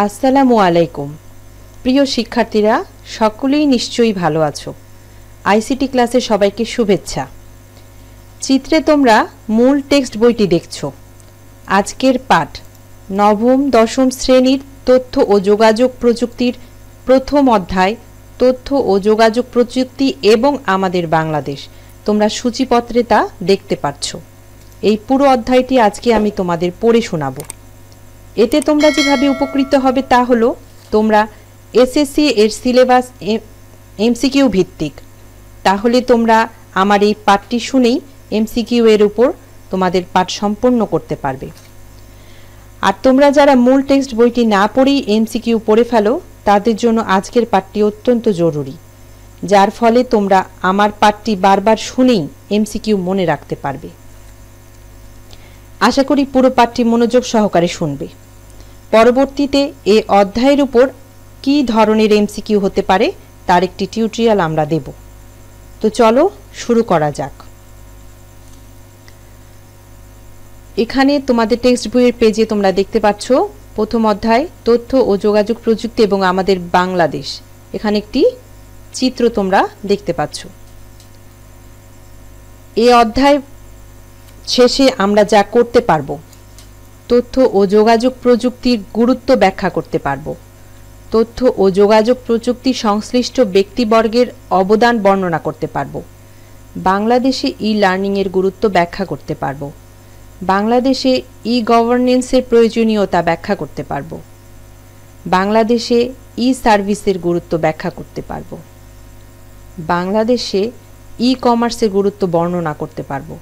আসসালামু আলাইকুম। প্রিয় শিক্ষার্থীরা, সকলেই নিশ্চয়ই ভালো আছো। আইসিটি ক্লাসে সবাইকে শুভেচ্ছা। চিত্রে তোমরা মূল টেক্সট বইটি দেখছো। আজকের পাঠ নবম দশম শ্রেণীর তথ্য ও যোগাযোগ প্রযুক্তির প্রথম অধ্যায়, তথ্য ও যোগাযোগ প্রযুক্তি এবং আমাদের বাংলাদেশ। তোমরা সূচিপত্রে তা দেখতে পাচ্ছ। এই পুরো অধ্যায়টি আজকে আমি তোমাদের পড়ে শোনাবো। এতে তোমরা যেভাবে উপকৃত হবে তা হলো, তোমরা এসএসসি এর সিলেবাস এমসিকিউ ভিত্তিক। তাহলে তোমরা আমার এই পাঠটি শুনেই এমসিকিউ এর উপর তোমাদের পাঠ সম্পন্ন করতে পারবে। আর তোমরা যারা মূল টেক্সট বইটি না পড়েই এমসিকিউ পড়ে ফেলো, তাদের জন্য আজকের পাঠটি অত্যন্ত জরুরি, যার ফলে তোমরা আমার পাঠটি বারবার শুনেই এমসিকিউ মনে রাখতে পারবে। আশা করি পুরো পাঠটি মনোযোগ সহকারে শুনবে। পরবর্তীতে এই অধ্যায়ের উপর কী ধরনের এমসিকিউ হতে পারে তার একটি টিউটোরিয়াল আমরা দেব। তো চলো শুরু করা যাক। এখানে তোমাদের টেক্সট বইয়ের পেজে তোমরা দেখতে পাচ্ছ প্রথম অধ্যায়, তথ্য ও যোগাযোগ প্রযুক্তি এবং আমাদের বাংলাদেশ। এখানে একটি চিত্র তোমরা দেখতে পাচ্ছ। এই অধ্যায় শেষে আমরা যা করতে পারবো, তথ্য ও যোগাযোগ প্রযুক্তির গুরুত্ব ব্যাখ্যা করতে পারবো, তথ্য ও যোগাযোগ প্রযুক্তি সংশ্লিষ্ট ব্যক্তিবর্গের অবদান বর্ণনা করতে পারবো, বাংলাদেশে ই লার্নিংয়ের গুরুত্ব ব্যাখ্যা করতে পারবো, বাংলাদেশে ই গভর্নেন্সের প্রয়োজনীয়তা ব্যাখ্যা করতে পারবো, বাংলাদেশে ই সার্ভিসের গুরুত্ব ব্যাখ্যা করতে পারবো, বাংলাদেশে ই কমার্সের গুরুত্ব বর্ণনা করতে পারবো,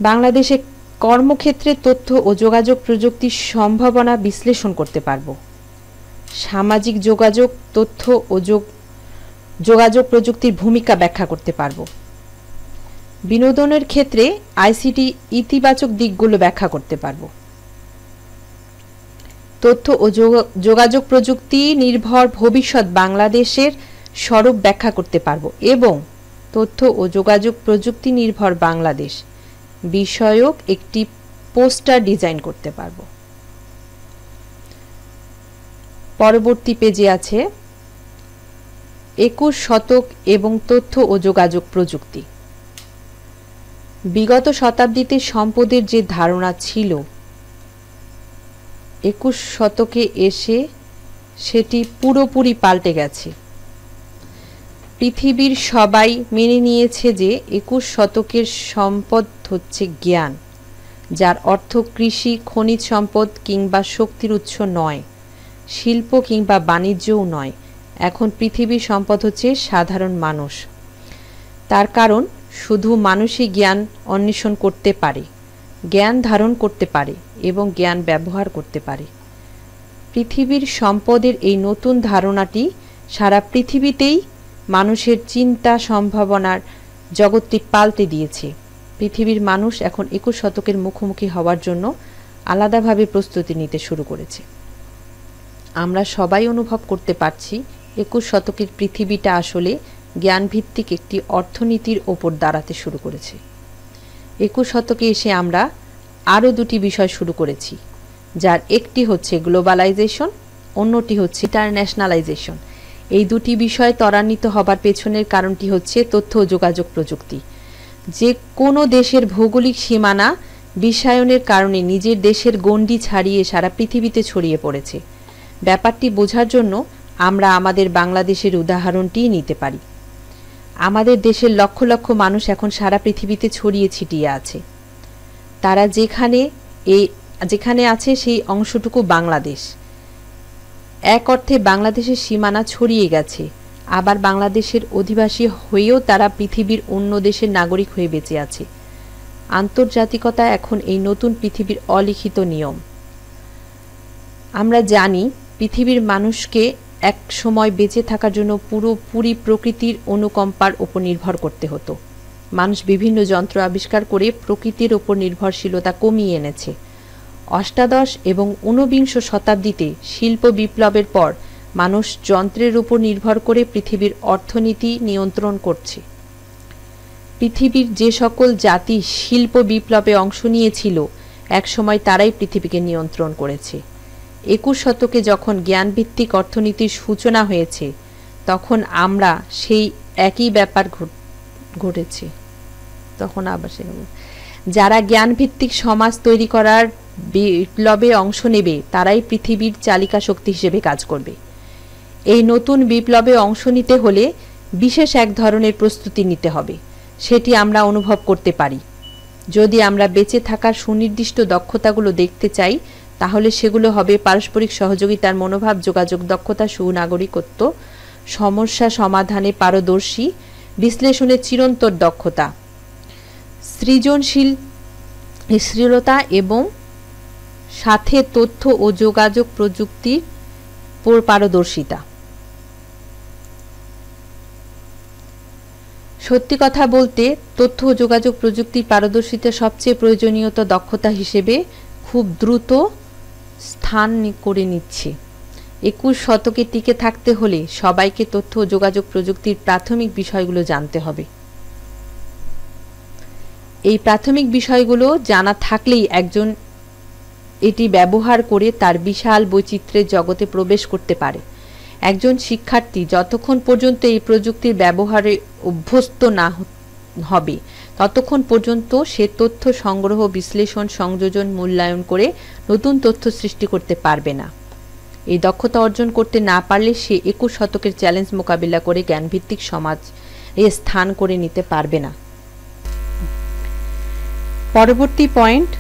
বাংলাদেশে কর্মক্ষেত্রে তথ্য ও যোগাযোগ প্রযুক্তির সম্ভাবনা বিশ্লেষণ করতে পারব, সামাজিক যোগাযোগ, তথ্য ও যোগাযোগ প্রযুক্তির ভূমিকা ব্যাখ্যা করতে পারব, বিনোদনের ক্ষেত্রে আইসিটি ইতিবাচক দিকগুলো ব্যাখ্যা করতে পারব, তথ্য ও যোগাযোগ প্রযুক্তি নির্ভর ভবিষ্যৎ বাংলাদেশের স্বরূপ ব্যাখ্যা করতে পারব এবং তথ্য ও যোগাযোগ প্রযুক্তি নির্ভর বাংলাদেশ বিষয়ক একটি পোস্টার ডিজাইন করতে পারব। পরবর্তী পেজে আছে 21 শতক এবং তথ্য ও যোগাযোগ প্রযুক্তি। বিগত শতাব্দীতে সম্পদের যে ধারণা ছিল, 21 শতকে এসে সেটি পুরোপুরি পাল্টে গেছে। পৃথিবীর সবাই মেনে নিয়েছে যে 21 শতকের সম্পদ হচ্ছে জ্ঞান, যার অর্থ কৃষি, খনিজ সম্পদ কিংবা শক্তির উৎস নয়, শিল্প কিংবা বাণিজ্যও নয়। এখন পৃথিবীর সম্পদ হচ্ছে সাধারণ মানুষ। তার কারণ শুধু মানুষই জ্ঞান অন্বেষণ করতে পারে, জ্ঞান ধারণ করতে পারে এবং জ্ঞান ব্যবহার করতে পারে। পৃথিবীর সম্পদের এই নতুন ধারণাটি সারা পৃথিবীতেই মানুষের চিন্তা সম্ভাবনার জগৎটি পাল্টে দিয়েছে। পৃথিবীর মানুষ এখন 21 শতকের মুখোমুখি হওয়ার জন্য আলাদাভাবে প্রস্তুতি নিতে শুরু করেছে। আমরা সবাই অনুভব করতে পারছি 21 শতকের পৃথিবীটা আসলে জ্ঞানভিত্তিক একটি অর্থনীতির ওপর দাঁড়াতে শুরু করেছে। 21 শতকে এসে আমরা আরও দুটি বিষয় শুরু করেছি, যার একটি হচ্ছে গ্লোবালাইজেশন, অন্যটি হচ্ছে ইন্টারন্যাশনালাইজেশন। এই দুটি বিষয় ত্বরান্বিত হবার পেছনের কারণটি হচ্ছে তথ্য ও যোগাযোগ প্রযুক্তি। যে কোনো দেশের ভৌগোলিক সীমানা বিশ্বায়নের কারণে নিজের দেশের গণ্ডি ছাড়িয়ে সারা পৃথিবীতে ছড়িয়ে পড়েছে। ব্যাপারটি বোঝার জন্য আমরা আমাদের বাংলাদেশের উদাহরণটি নিতে পারি। আমাদের দেশের লক্ষ লক্ষ মানুষ এখন সারা পৃথিবীতে ছড়িয়ে ছিটিয়ে আছে। তারা যেখানে আছে সেই অংশটুকু বাংলাদেশ। এক অর্থে বাংলাদেশের সীমানা ছড়িয়ে গেছে, আবার বাংলাদেশের অধিবাসী হয়েও তারা পৃথিবীর অন্য দেশের নাগরিক হয়ে বেঁচে আছে। আন্তর্জাতিকতা এখন এই নতুন পৃথিবীর অলিখিত নিয়ম। আমরা জানি পৃথিবীর মানুষকে এক সময় বেঁচে থাকার জন্য পুরোপুরি প্রকৃতির অনুকম্পার উপর নির্ভর করতে হতো। মানুষ বিভিন্ন যন্ত্র আবিষ্কার করে প্রকৃতির উপর নির্ভরশীলতা কমিয়ে এনেছে। অষ্টাদশ এবং ঊনবিংশ শতাব্দীতে শিল্প বিপ্লবের পর মানুষ যন্ত্রের উপর নির্ভর করে পৃথিবীর অর্থনীতি নিয়ন্ত্রণ করছে। পৃথিবীর যে সকল জাতি শিল্প বিপ্লবে অংশ নিয়েছিল, একসময় তারাই পৃথিবীকে নিয়ন্ত্রণ করেছে। 21 শতকে যখন জ্ঞানভিত্তিক অর্থনীতির সূচনা হয়েছে তখন আমরা সেই একই ব্যাপার ঘটেছে তখন আবার যারা জ্ঞানভিত্তিক সমাজ তৈরি করার বিপ্লবে অংশ নেবে তারাই পৃথিবীর চালিকা শক্তি হিসেবে কাজ করবে। এই নতুন বিপ্লবে অংশ নিতে হলে বিশেষ এক ধরনের প্রস্তুতি নিতে হবে, সেটি আমরা অনুভব করতে পারি। যদি আমরা বেঁচে থাকার সুনির্দিষ্ট দক্ষতাগুলো দেখতে চাই তাহলে সেগুলো হবে পারস্পরিক সহযোগিতার মনোভাব, যোগাযোগ দক্ষতা, সুনাগরিকত্ব, সমস্যা সমাধানে পারদর্শী, বিশ্লেষণের চিরন্তর দক্ষতা, সৃজনশীলতা এবং সাথে তথ্য ও যোগাযোগ প্রযুক্তির পারদর্শিতা। সত্যি কথা বলতে তথ্য ও যোগাযোগ প্রযুক্তির পারদর্শিতা সবচেয়ে প্রয়োজনীয় দক্ষতা হিসেবে খুব দ্রুত স্থান করে নিচ্ছে। 21 শতকে টিকে থাকতে হলে সবাইকে তথ্য ও যোগাযোগ প্রযুক্তির প্রাথমিক বিষয়গুলো জানতে হবে। এই প্রাথমিক বিষয়গুলো জানা থাকলেই একজন এটি ব্যবহার করে তার বিশাল বৈচিত্র্যের জগতে প্রবেশ করতে পারে। একজন শিক্ষার্থী যতক্ষণ পর্যন্ত এই প্রযুক্তির ব্যবহারে অভ্যস্ত না হবে ততক্ষণ পর্যন্ত সে তথ্য সংগ্রহ, বিশ্লেষণ, সংযোজন, মূল্যায়ন করে নতুন তথ্য সৃষ্টি করতে পারবে না। এই দক্ষতা অর্জন করতে না পারলে সে 21 শতকের চ্যালেঞ্জ মোকাবিলা করে জ্ঞানভিত্তিক সমাজ স্থান করে নিতে পারবে না। পরবর্তী পয়েন্ট,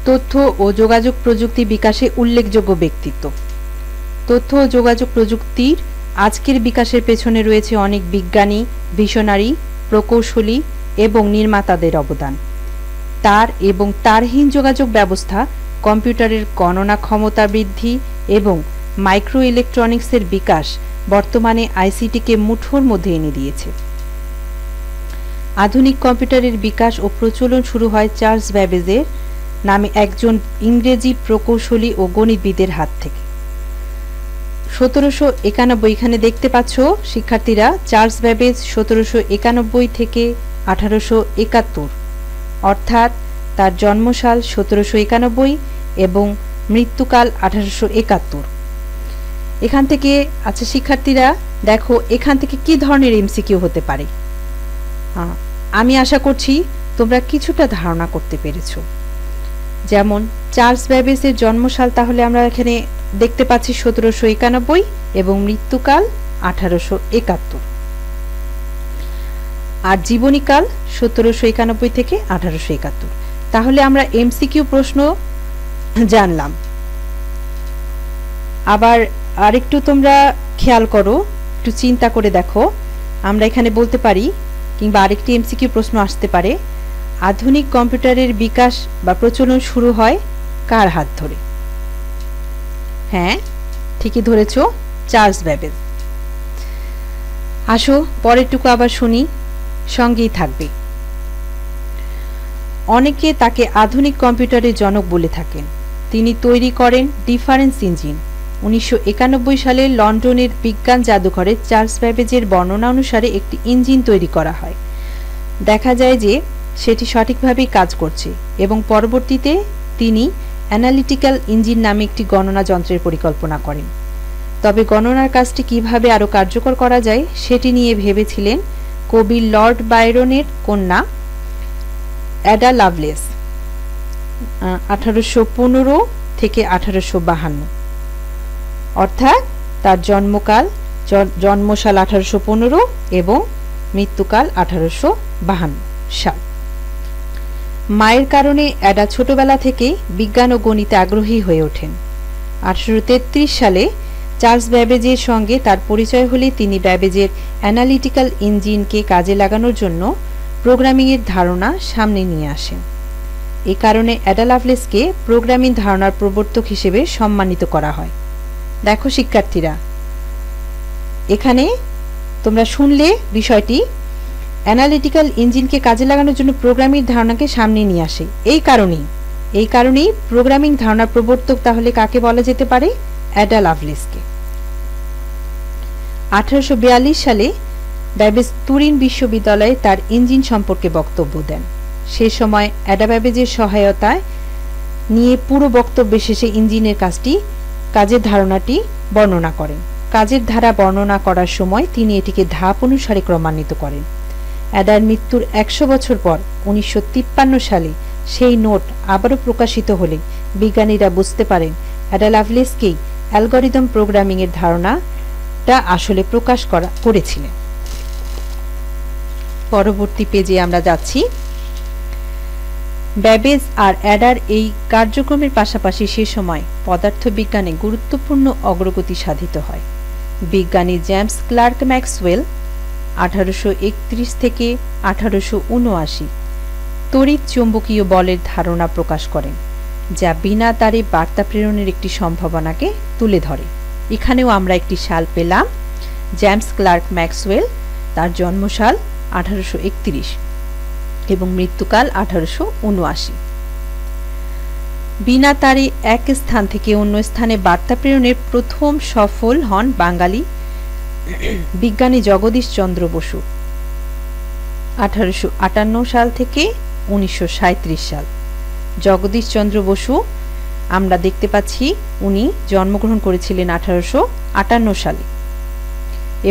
তথ্য ও যোগাযোগ প্রযুক্তি বিকাশে উল্লেখযোগ্য ব্যক্তিত্ব। তথ্য ও যোগাযোগ প্রযুক্তির আজকের বিকাশের পেছনে রয়েছে অনেক বিজ্ঞানী, ভিশনারি, প্রকৌশলী এবং নির্মাতাদের অবদান। তার এবং তারহীন যোগাযোগ ব্যবস্থা, কম্পিউটারের গণনা ক্ষমতা বৃদ্ধি এবং মাইক্রো ইলেকট্রনিক্সের বিকাশ বর্তমানে আইসিটিকে মুঠোর মধ্যে এনে দিয়েছে। আধুনিক কম্পিউটারের বিকাশ ও প্রচলন শুরু হয় চার্লস ব্যাবেজের নামে একজন ইংরেজি প্রকৌশলী ও গণিতবিদের হাত থেকে। 1791, এখানে দেখতে পাচ্ছ শিক্ষার্থীরা, চার্লস ব্যাবেজ 1791 থেকে 1871, অর্থাৎ তার জন্মসাল 1791 এবং মৃত্যুকাল 1871। এখান থেকে আচ্ছা শিক্ষার্থীরা দেখো এখান থেকে কি ধরনের এমসিকিউ হতে পারে। আমি আশা করছি তোমরা কিছুটা ধারণা করতে পেরেছো। যেমন চার্লস ব্যাবেজের জন্মসাল তাহলে আমরা এখানে দেখতে পাচ্ছি 1791 এবং মৃত্যুকাল 1871, আর জীবনীকাল 1791 থেকে 1871। তাহলে আমরা এমসিকিউ প্রশ্ন জানলাম। আবার আরেকটু তোমরা খেয়াল করো, একটু চিন্তা করে দেখো, আমরা এখানে বলতে পারি কিংবা আরেকটি এমসিকিউ প্রশ্ন আসতে পারে, আধুনিক কম্পিউটারের বিকাশ বা প্রচলন শুরু হয় কার হাত ধরে? হ্যাঁ, ঠিকই ধরেছ, চার্লস ব্যাবেজ। আসো পরেরটুকু আবার শুনি, সঙ্গেই থাকবে। অনেকে তাকে আধুনিক কম্পিউটারের জনক বলে থাকেন। তিনি তৈরি করেন ডিফারেন্স ইঞ্জিন। 1991 সালে লন্ডনের বিজ্ঞান জাদুঘরে চার্লস ব্যাবেজের বর্ণনা অনুসারে একটি ইঞ্জিন তৈরি করা হয়। দেখা যায় যে সেটি সঠিকভাবেই কাজ করছে এবং পরবর্তীতে তিনি অ্যানালিটিক্যাল ইঞ্জিন নামে একটি গণনা যন্ত্রের পরিকল্পনা করেন। তবে গণনার কাজটি কিভাবে আরও কার্যকর করা যায় সেটি নিয়ে ভেবেছিলেন কবি লর্ড বায়রনের কন্যা অ্যাডা লাভলেস 1815 থেকে 1852, অর্থাৎ তার জন্মসাল 1815 এবং মৃত্যুকাল 1852 সাল। মায়ের কারণে অ্যাডা ছোটবেলা থেকেই বিজ্ঞান ও গণিতে আগ্রহী হয়ে ওঠেন। 1833 সালে চার্লস ব্যাবেজের সঙ্গে তার পরিচয় হলে তিনি ব্যাবেজের অ্যানালিটিক্যাল ইঞ্জিনকে কাজে লাগানোর জন্য প্রোগ্রামিংয়ের ধারণা সামনে নিয়ে আসেন। এ কারণে অ্যাডা লাভলেসকে প্রোগ্রামিং ধারণার প্রবর্তক হিসেবে সম্মানিত করা হয়। দেখো শিক্ষার্থীরা, এখানে তোমরা শুনলে বিষয়টি, অ্যানালিটিক্যাল ইঞ্জিনকে কাজে লাগানোর জন্য প্রোগ্রামিং ধারণাকে সামনে নিয়ে আসে। এই কারণেই প্রোগ্রামিং ধারণার প্রবর্তক তাহলে কাকে বলা যেতে পারে? অ্যাডা লাভলেসকে। 1842 সালে ব্যাবেজ তুরিন বিশ্ববিদ্যালয়ে তার ইঞ্জিন সম্পর্কে বক্তব্য দেন। সে সময় অ্যাডা ব্যাবেজের সহায়তায় নিয়ে পুরো বক্তব্য শেষে ইঞ্জিনের কাজটি কাজের ধারণাটি বর্ণনা করেন। কাজের ধারা বর্ণনা করার সময় তিনি এটিকে ধাপ অনুসারে ক্রমান্বিত করেন। অ্যাডার মৃত্যুর 100 বছর পর 1953 সালে সেই নোট আবারও প্রকাশিত হলে বিজ্ঞানীরা বুঝতে পারেন অ্যাডা লাভলেসকেই অ্যালগরিদম প্রোগ্রামিং এর ধারণাটা আসলে প্রকাশ করেছিলেন। পরবর্তী পেজে আমরা যাচ্ছি। ব্যাবেজ আর অ্যাডার এই কার্যক্রমের পাশাপাশি সে সময় পদার্থবিজ্ঞানে গুরুত্বপূর্ণ অগ্রগতি সাধিত হয়। বিজ্ঞানী জেমস ক্লার্ক ম্যাক্সওয়েল 1831 থেকে 1879 তড়িৎ চৌম্বকীয় বলের ধারণা প্রকাশ করেন, যা বিনা তারে বার্তা প্রেরণের একটি সম্ভাবনাকে তুলে ধরে। এখানেও আমরা একটি সাল পেলাম, জেমস ক্লার্ক ম্যাক্সওয়েল, তার জন্মসাল 1831 এবং মৃত্যুকাল 1879। বিনা তারে এক স্থান থেকে অন্য স্থানে বার্তা প্রেরণের প্রথম সফল হন বাঙালি বিজ্ঞানী জগদীশ চন্দ্র বসু 1858 সাল থেকে 1937 সাল। জগদীশ চন্দ্র বসু আমরা দেখতে পাচ্ছি উনি জন্মগ্রহণ করেছিলেন 1858 সালে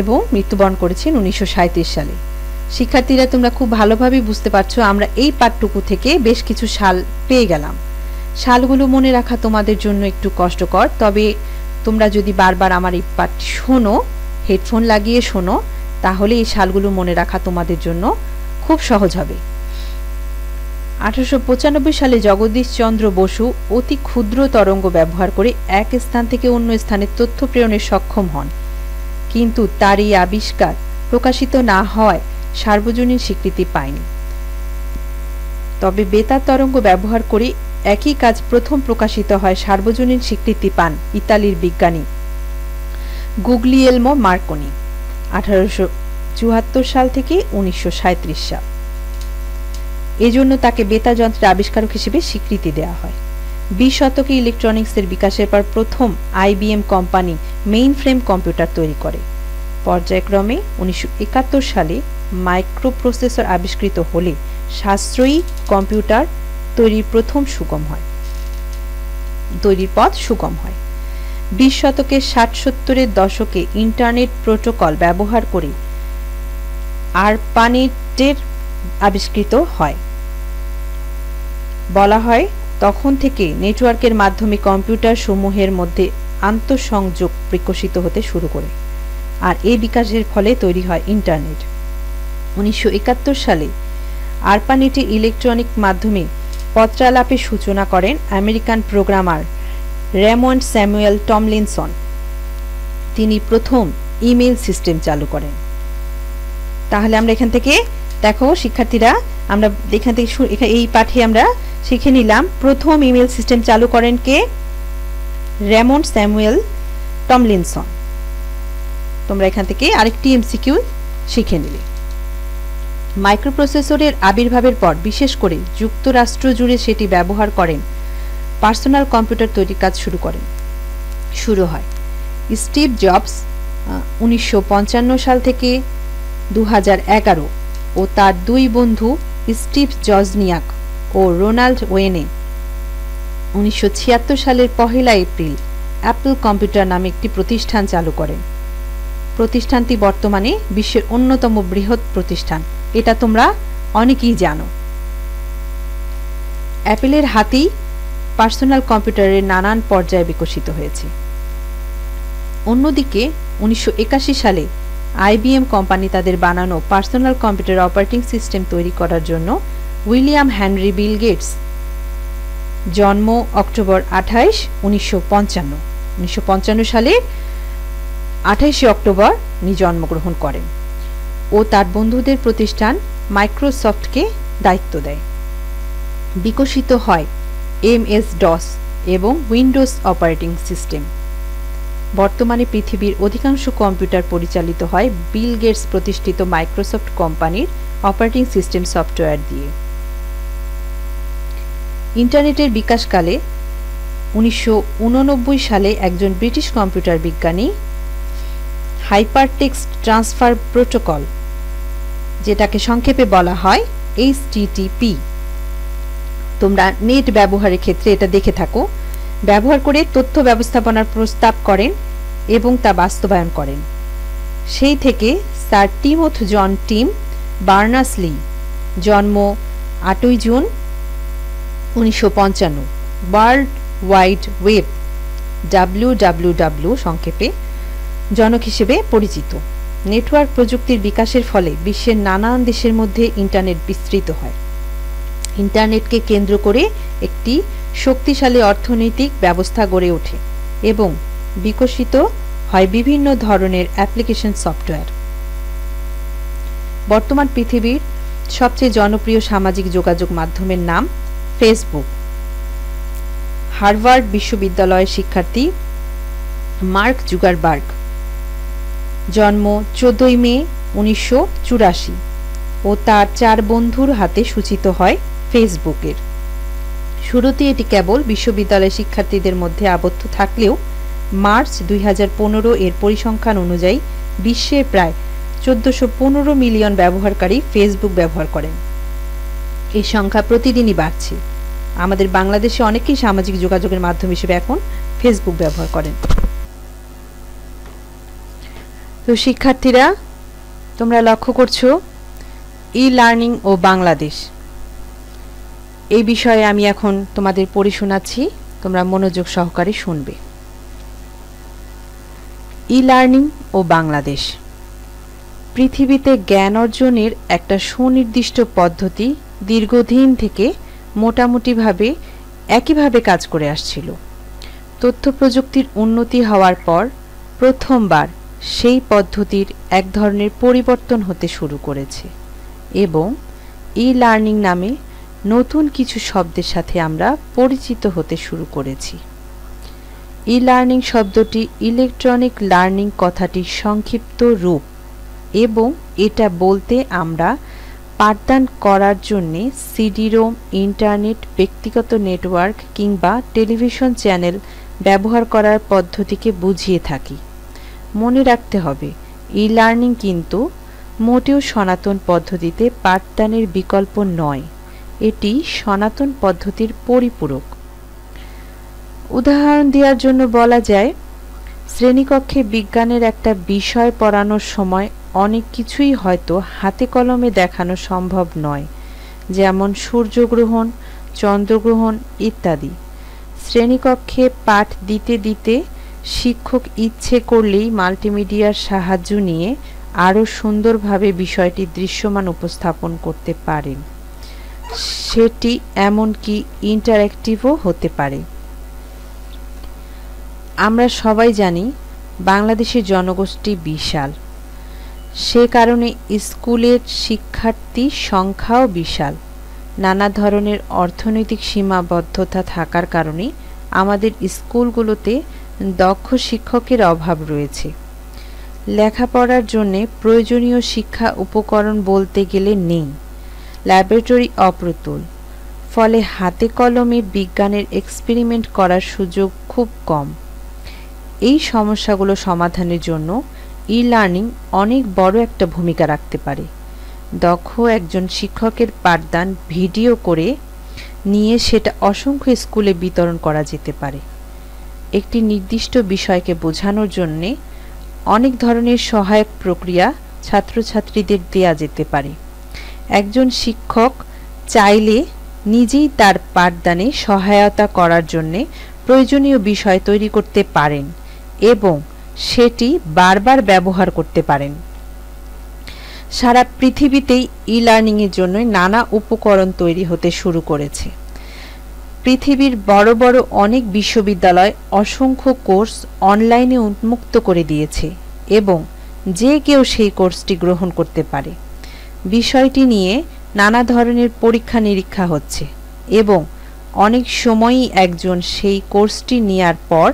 এবং মৃত্যুবরণ করেছেন 1937 সালে। শিক্ষার্থীরা তোমরা খুব ভালোভাবে বুঝতে পারছো, আমরা এই পাঠটুকু থেকে বেশ কিছু সাল পেয়ে গেলাম। সালগুলো মনে রাখা তোমাদের জন্য একটু কষ্টকর, তবে তোমরা যদি বারবার আমার এই পাঠটি শোনো, হেডফোন লাগিয়ে শোনো, তাহলে এই সালগুলো মনে রাখা তোমাদের জন্য খুব সহজ হবে। 1895 সালে জগদীশ চন্দ্র বসু অতি ক্ষুদ্র তরঙ্গ ব্যবহার করে এক স্থান থেকে অন্য স্থানে তথ্য প্রেরণে সক্ষম হন, কিন্তু তার এই আবিষ্কার প্রকাশিত না হওয়ায় সার্বজনীন স্বীকৃতি পায়নি। তবে বেতার তরঙ্গ ব্যবহার করে একই কাজ প্রথম প্রকাশিত হয়, সার্বজনীন স্বীকৃতি পান ইতালির বিজ্ঞানী গুগলিয়েলমো মার্কনি 1874 সাল থেকে 1937 সাল। এজন্য তাকে বেতার যন্ত্রের আবিষ্কারক হিসেবে স্বীকৃতি দেওয়া হয়। 20 শতকে ইলেকট্রনিক্সের বিকাশের পর প্রথম IBM company main frame computer তৈরি করে। পর্যায়ক্রমে 1971 সালে মাইক্রোপ্রসেসর আবিষ্কৃত হলে সাশ্রয়ী কম্পিউটার তৈরির পথ সুগম হয়। 20 শতকের 60-70-এর দশকে ইন্টারনেট প্রোটোকল ব্যবহার করে আরপানেটের আবিষ্কৃত হয়। বলা হয় তখন থেকে নেটওয়ার্কের মাধ্যমে কম্পিউটার সমূহের মধ্যে আন্তঃসংযোগ বিকশিত হতে শুরু করে, আর এই বিকাশের ফলে তৈরি হয় ইন্টারনেট। 1971 সালে আরপানেটের ইলেকট্রনিক মাধ্যমে পত্রালাপের সূচনা করেন American programmer Raymond Samuel Tomlinson. তিনি প্রথম ইমেইল সিস্টেম চালু করেন। তাহলে আমরা এখান থেকে দেখো শিক্ষার্থীরা, আমরা এখান থেকে এই পাঠে আমরা শিখে নিলাম প্রথম ইমেইল সিস্টেম চালু করেন কে? Raymond Samuel Tomlinson. তোমরা এখান থেকে আরেকটি এমসিকিউ শিখে নিলে। মাইক্রোপ্রসেসরের আবির্ভাবের পর বিশেষ করে যুক্তরাষ্ট্র জুড়ে সেটি ব্যবহার করেন পার্সোনাল কম্পিউটার তৈরির কাজ শুরু হয়। স্টিভ জবস 1955 সাল থেকে 2011 ও তার দুই বন্ধু স্টিভ জজনিয়াক ও রোনাল্ড ওয়েনে 1976 সালের 1 এপ্রিল অ্যাপল কম্পিউটার নামে একটি প্রতিষ্ঠান চালু করেন। প্রতিষ্ঠানটি বর্তমানে বিশ্বের অন্যতম বৃহৎ প্রতিষ্ঠান, এটা তোমরা অনেকেই জানো। অ্যাপলের হাতেই পার্সোনাল কম্পিউটারের নানান পর্যায়ে বিকশিত হয়েছে। অন্যদিকে 1981 সালে আইবিএম কোম্পানি তাদের বানানো পার্সোনাল কম্পিউটার অপারেটিং সিস্টেম তৈরি করার জন্য উইলিয়াম হেনরি বিল গেটস, জন্ম অক্টোবর 28, 1955 সালে 28 অক্টোবর উনি জন্মগ্রহণ করেন ও তার বন্ধুদের প্রতিষ্ঠান মাইক্রোসফটকে দায়িত্ব দেয়। বিকশিত হয় MS DOS এবং উইন্ডোজ অপারেটিং সিস্টেম। বর্তমানে পৃথিবীর অধিকাংশ কম্পিউটার পরিচালিত হয় বিল গেটস প্রতিষ্ঠিত মাইক্রোসফট কোম্পানির অপারেটিং সিস্টেম সফটওয়্যার দিয়ে। ইন্টারনেটের বিকাশকালে 1989 সালে একজন ব্রিটিশ কম্পিউটার বিজ্ঞানী হাইপারটেক্সট ট্রান্সফার প্রোটোকল, যেটাকে সংক্ষেপে বলা হয় HTTP, তোমরা নেট ব্যবহারের ক্ষেত্রে এটা দেখে থাকো ব্যবহার করে তথ্য ব্যবস্থাপনার প্রস্তাব করেন এবং তা বাস্তবায়ন করেন। সেই থেকে স্যার টিমোথ জন টিম বার্নার্স-লি, জন্ম 8 June 1955, world wide web WWW সংক্ষেপে জনক হিসেবে পরিচিত। নেটওয়ার্ক প্রযুক্তির বিকাশের ফলে বিশ্বের নানান দেশের মধ্যে ইন্টারনেট বিস্তৃত হয়। ইন্টারনেটকে কেন্দ্র করে একটি শক্তিশালী অর্থনৈতিক ব্যবস্থা গড়ে ওঠে এবং বিকশিত হয় বিভিন্ন ধরনের অ্যাপ্লিকেশন সফটওয়্যার। বর্তমান পৃথিবীর সবচেয়ে জনপ্রিয় সামাজিক যোগাযোগ মাধ্যমের নাম ফেসবুক। হার্ভার্ড বিশ্ববিদ্যালয়ের শিক্ষার্থী মার্ক জুকারবার্গ, জন্ম 14 মে 1984, ও তার 4 বন্ধুর হাতে সূচিত হয় ফেসবুকের। শুরুতে এটি কেবল বিশ্ববিদ্যালয়ের শিক্ষার্থীদের মধ্যে আবদ্ধ থাকলেও মার্চ 2015 এর পরিসংখ্যান অনুযায়ী বিশ্বের প্রায় 1415 মিলিয়ন ব্যবহারকারী ফেসবুক ব্যবহার করেন। এই সংখ্যা প্রতিদিনই বাড়ছে। আমাদের বাংলাদেশে অনেকেই সামাজিক যোগাযোগের মাধ্যম হিসেবে এখন ফেসবুক ব্যবহার করেন। তো শিক্ষার্থীরা, তোমরা লক্ষ্য করছো ই লার্নিং ও বাংলাদেশ, এই বিষয়ে আমি এখন তোমাদের পড়ে শোনাচ্ছি, তোমরা মনোযোগ সহকারে শুনবে। ই লার্নিং ও বাংলাদেশ পৃথিবীতে জ্ঞান অর্জনের একটা সুনির্দিষ্ট পদ্ধতি দীর্ঘদিন থেকে মোটামুটিভাবে একইভাবে কাজ করে আসছিল। তথ্য প্রযুক্তির উন্নতি হওয়ার পর প্রথমবার সেই পদ্ধতির এক ধরনের পরিবর্তন হতে শুরু করেছে এবং ই লার্নিং নামে নতুন কিছু শব্দের সাথে আমরা পরিচিত হতে শুরু করেছি। ই লার্নিং শব্দটি ইলেকট্রনিক লার্নিং কথাটির সংক্ষিপ্ত রূপ এবং এটা বলতে আমরা পাঠদান করার জন্য সিডি-রোম, ইন্টারনেট, ব্যক্তিগত নেটওয়ার্ক কিংবা টেলিভিশন চ্যানেল ব্যবহার করার পদ্ধতিকে বুঝিয়ে থাকি। মনে রাখতে হবে, ই লার্নিং কিন্তু মোটেও সনাতন পদ্ধতিতে পাঠদানের বিকল্প নয়, এটি সনাতন পদ্ধতির পরিপূরক। উদাহরণ দেওয়ার জন্য বলা যায়, শ্রেণীকক্ষে বিজ্ঞানের একটা বিষয় পড়ানোর সময় অনেক কিছুই হয়তো হাতে কলমে দেখানো সম্ভব নয়, যেমন সূর্যগ্রহণ, চন্দ্রগ্রহণ ইত্যাদি। শ্রেণীকক্ষে পাঠ দিতে দিতে শিক্ষক ইচ্ছে করলেই মাল্টিমিডিয়ার সাহায্য নিয়ে আরও সুন্দরভাবে বিষয়টি দৃশ্যমান উপস্থাপন করতে পারেন। সেটি এমনকি ইন্টারঅ্যাক্টিভও হতে পারে। আমরা সবাই জানি বাংলাদেশের জনগোষ্ঠী বিশাল, সে কারণে স্কুলের শিক্ষার্থী সংখ্যাও বিশাল। নানা ধরনের অর্থনৈতিক সীমাবদ্ধতা থাকার কারণে আমাদের স্কুলগুলোতে দক্ষ শিক্ষকের অভাব রয়েছে। লেখাপড়ার জন্য প্রয়োজনীয় শিক্ষা উপকরণ বলতে গেলে নেই, ল্যাবরেটরি অপ্রতুল, ফলে হাতে কলমে বিজ্ঞানের এক্সপেরিমেন্ট করার সুযোগ খুব কম। এই সমস্যাগুলো সমাধানের জন্য ই লার্নিং অনেক বড় একটা ভূমিকা রাখতে পারে। দক্ষ একজন শিক্ষকের পাঠদান ভিডিও করে নিয়ে সেটা অসংখ্য স্কুলে বিতরণ করা যেতে পারে। একটি নির্দিষ্ট বিষয়কে বোঝানোর জন্যে অনেক ধরনের সহায়ক প্রক্রিয়া ছাত্রছাত্রীদের দেয়া যেতে পারে। একজন শিক্ষক চাইলে নিজেই তার পাঠদানে সহায়তা করার জন্য প্রয়োজনীয় বিষয় তৈরি করতে পারেন এবং সেটি বারবার ব্যবহার করতে পারেন। সারা পৃথিবীতেই ই লার্নিংয়ের জন্য নানা উপকরণ তৈরি হতে শুরু করেছে। পৃথিবীর বড় বড় অনেক বিশ্ববিদ্যালয় অসংখ্য কোর্স অনলাইনে উন্মুক্ত করে দিয়েছে এবং যে কেউ সেই কোর্সটি গ্রহণ করতে পারে। বিষয়টি নিয়ে নানা ধরনের পরীক্ষা নিরীক্ষা হচ্ছে এবং অনেক সময়ই একজন সেই কোর্সটি নেয়ার পর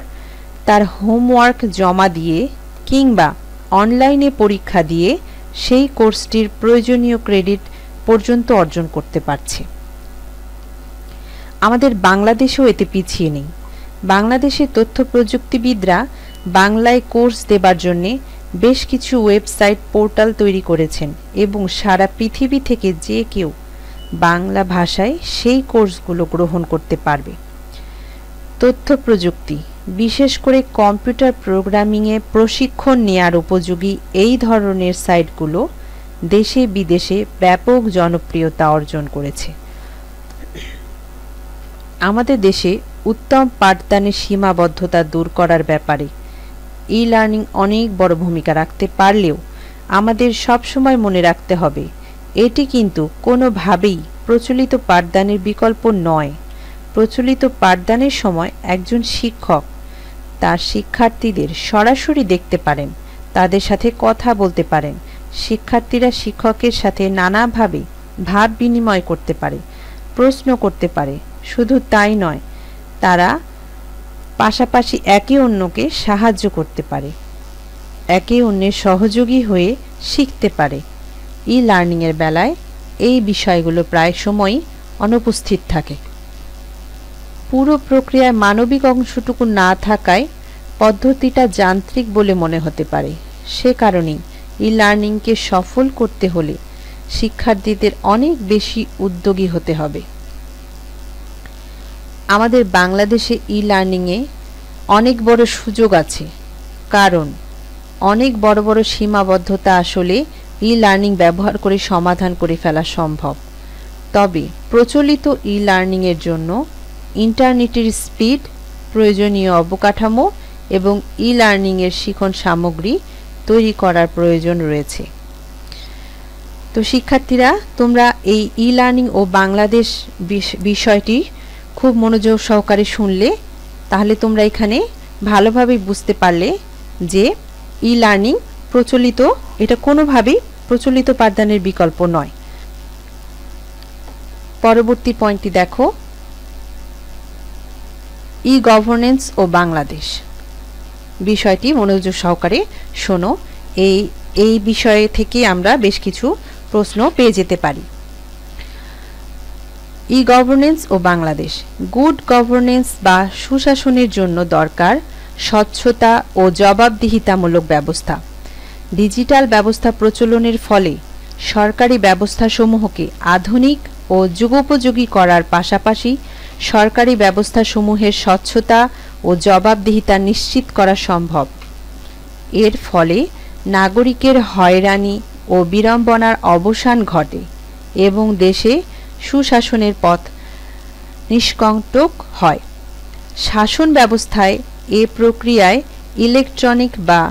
তার হোমওয়ার্ক জমা দিয়ে কিংবা অনলাইনে পরীক্ষা দিয়ে সেই কোর্সটির প্রয়োজনীয় ক্রেডিট পর্যন্ত অর্জন করতে পারছে। আমাদের বাংলাদেশেও এতে পিছিয়ে নেই। বাংলাদেশের তথ্য প্রযুক্তিবিদরা বাংলায় কোর্স দেবার জন্যে বেশ কিছু ওয়েবসাইট পোর্টাল তৈরি করেছেন এবং সারা পৃথিবী থেকে যে কেউ বাংলা ভাষায় সেই কোর্সগুলো গ্রহণ করতে পারবে। তথ্য প্রযুক্তি, বিশেষ করে কম্পিউটার প্রোগ্রামিংয়ে প্রশিক্ষণ নেয়ার উপযোগী এই ধরনের সাইটগুলো দেশে বিদেশে ব্যাপক জনপ্রিয়তা অর্জন করেছে। আমাদের দেশে উত্তম পাঠদানের সীমাবদ্ধতা দূর করার ব্যাপারে ই লার্নিং অনেক বড় ভূমিকা রাখতে পারলেও আমাদের সবসময় মনে রাখতে হবে এটি কিন্তু কোনোভাবেই প্রচলিত পাঠদানের বিকল্প নয়। প্রচলিত পাঠদানের সময় একজন শিক্ষক তার শিক্ষার্থীদের সরাসরি দেখতে পারেন, তাদের সাথে কথা বলতে পারেন, শিক্ষার্থীরা শিক্ষকের সাথে নানাভাবে ভাব বিনিময় করতে পারে, প্রশ্ন করতে পারে। শুধু তাই নয়, তারা পাশাপাশি একে অন্যকে সাহায্য করতে পারে, একে অন্যের সহযোগী হয়ে শিখতে পারে। ই লার্নিংয়ের বেলায় এই বিষয়গুলো প্রায় সময়ই অনুপস্থিত থাকে। পুরো প্রক্রিয়ায় মানবিক অংশটুকু না থাকায় পদ্ধতিটা যান্ত্রিক বলে মনে হতে পারে। সে কারণেই ই লার্নিংকে সফল করতে হলে শিক্ষার্থীদের অনেক বেশি উদ্যোগী হতে হবে। আমাদের বাংলাদেশে ই লার্নিংয়ে অনেক বড় সুযোগ আছে, কারণ অনেক বড় বড় সীমাবদ্ধতা আসলে ই লার্নিং ব্যবহার করে সমাধান করে ফেলা সম্ভব। তবে প্রচলিত ই লার্নিংয়ের জন্য ইন্টারনেটের স্পিড, প্রয়োজনীয় অবকাঠামো এবং ই লার্নিংয়ের শিখন সামগ্রী তৈরি করার প্রয়োজন রয়েছে। তো শিক্ষার্থীরা, তোমরা এই ই লার্নিং ও বাংলাদেশ বিষয়টি খুব মনোযোগ সহকারে শুনলে, তাহলে তোমরা এখানে ভালোভাবে বুঝতে পারলে যে ই লার্নিং প্রচলিত, এটা কোনোভাবেই প্রচলিত পাঠদানের বিকল্প নয়। পরবর্তী পয়েন্টটি দেখো, ই গভর্নেন্স ও বাংলাদেশ বিষয়টি মনোযোগ সহকারে শোনো। এই বিষয় থেকে আমরা বেশ কিছু প্রশ্ন পেয়ে যেতে পারি। ই গভর্নেন্স ও বাংলাদেশ। গুড গভর্নেন্স বা সুশাসনের জন্য দরকার স্বচ্ছতা ও জবাবদিহিতামূলক ব্যবস্থা। ডিজিটাল ব্যবস্থা প্রচলনের ফলে সরকারি ব্যবস্থাসমূহকে আধুনিক ও যুগোপযোগী করার পাশাপাশি সরকারি ব্যবস্থাসমূহের স্বচ্ছতা ও জবাবদিহিতা নিশ্চিত করা সম্ভব। এর ফলে নাগরিকের হয়রানি ও বিড়ম্বনার অবসান ঘটে এবং দেশে সুশাসনের পথ নিষ্কণ্টক হয়। শাসন ব্যবস্থায় এ প্রক্রিয়ায় ইলেকট্রনিক বা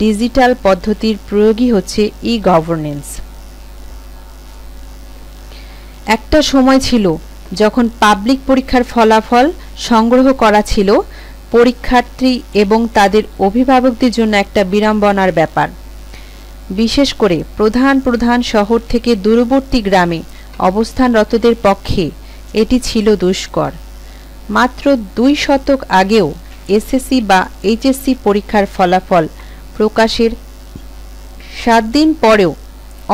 ডিজিটাল পদ্ধতির প্রয়োগই হচ্ছে ই গভর্নেন্স। একটা সময় ছিল যখন পাবলিক পরীক্ষার ফলাফল সংগ্রহ করা ছিল পরীক্ষার্থী এবং তাদের অভিভাবকদের জন্য একটা বিড়ম্বনার ব্যাপার। বিশেষ করে প্রধান প্রধান শহর থেকে দূরবর্তী গ্রামে অবস্থানরতদের পক্ষে এটি ছিল দুষ্কর। মাত্র 2 শতক আগেও এসএসসি বা এইচএসসি পরীক্ষার ফলাফল প্রকাশের 7 দিন পরেও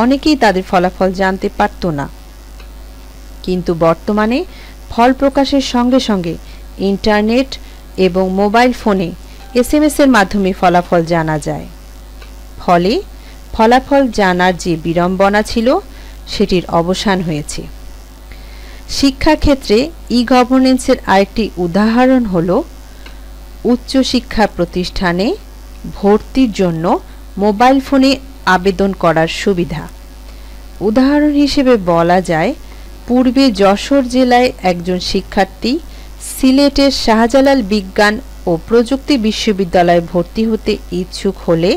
অনেকেই তাদের ফলাফল জানতে পারত না। কিন্তু বর্তমানে ফল প্রকাশের সঙ্গে সঙ্গে ইন্টারনেট এবং মোবাইল ফোনে এসএমএস এর মাধ্যমে ফলাফল জানা যায়। ফলে ফলাফল জানার যে বিড়ম্বনা ছিল সেটির অবসান হয়েছে। শিক্ষাক্ষেত্রে ই গভর্নেন্সের আরেকটি উদাহরণ হল উচ্চশিক্ষা প্রতিষ্ঠানে ভর্তির জন্য মোবাইল ফোনে আবেদন করার সুবিধা। উদাহরণ হিসেবে বলা যায়, পূর্বে যশোর জেলায় একজন শিক্ষার্থী সিলেটের শাহজালাল বিজ্ঞান ও প্রযুক্তি বিশ্ববিদ্যালয়ে ভর্তি হতে ইচ্ছুক হলে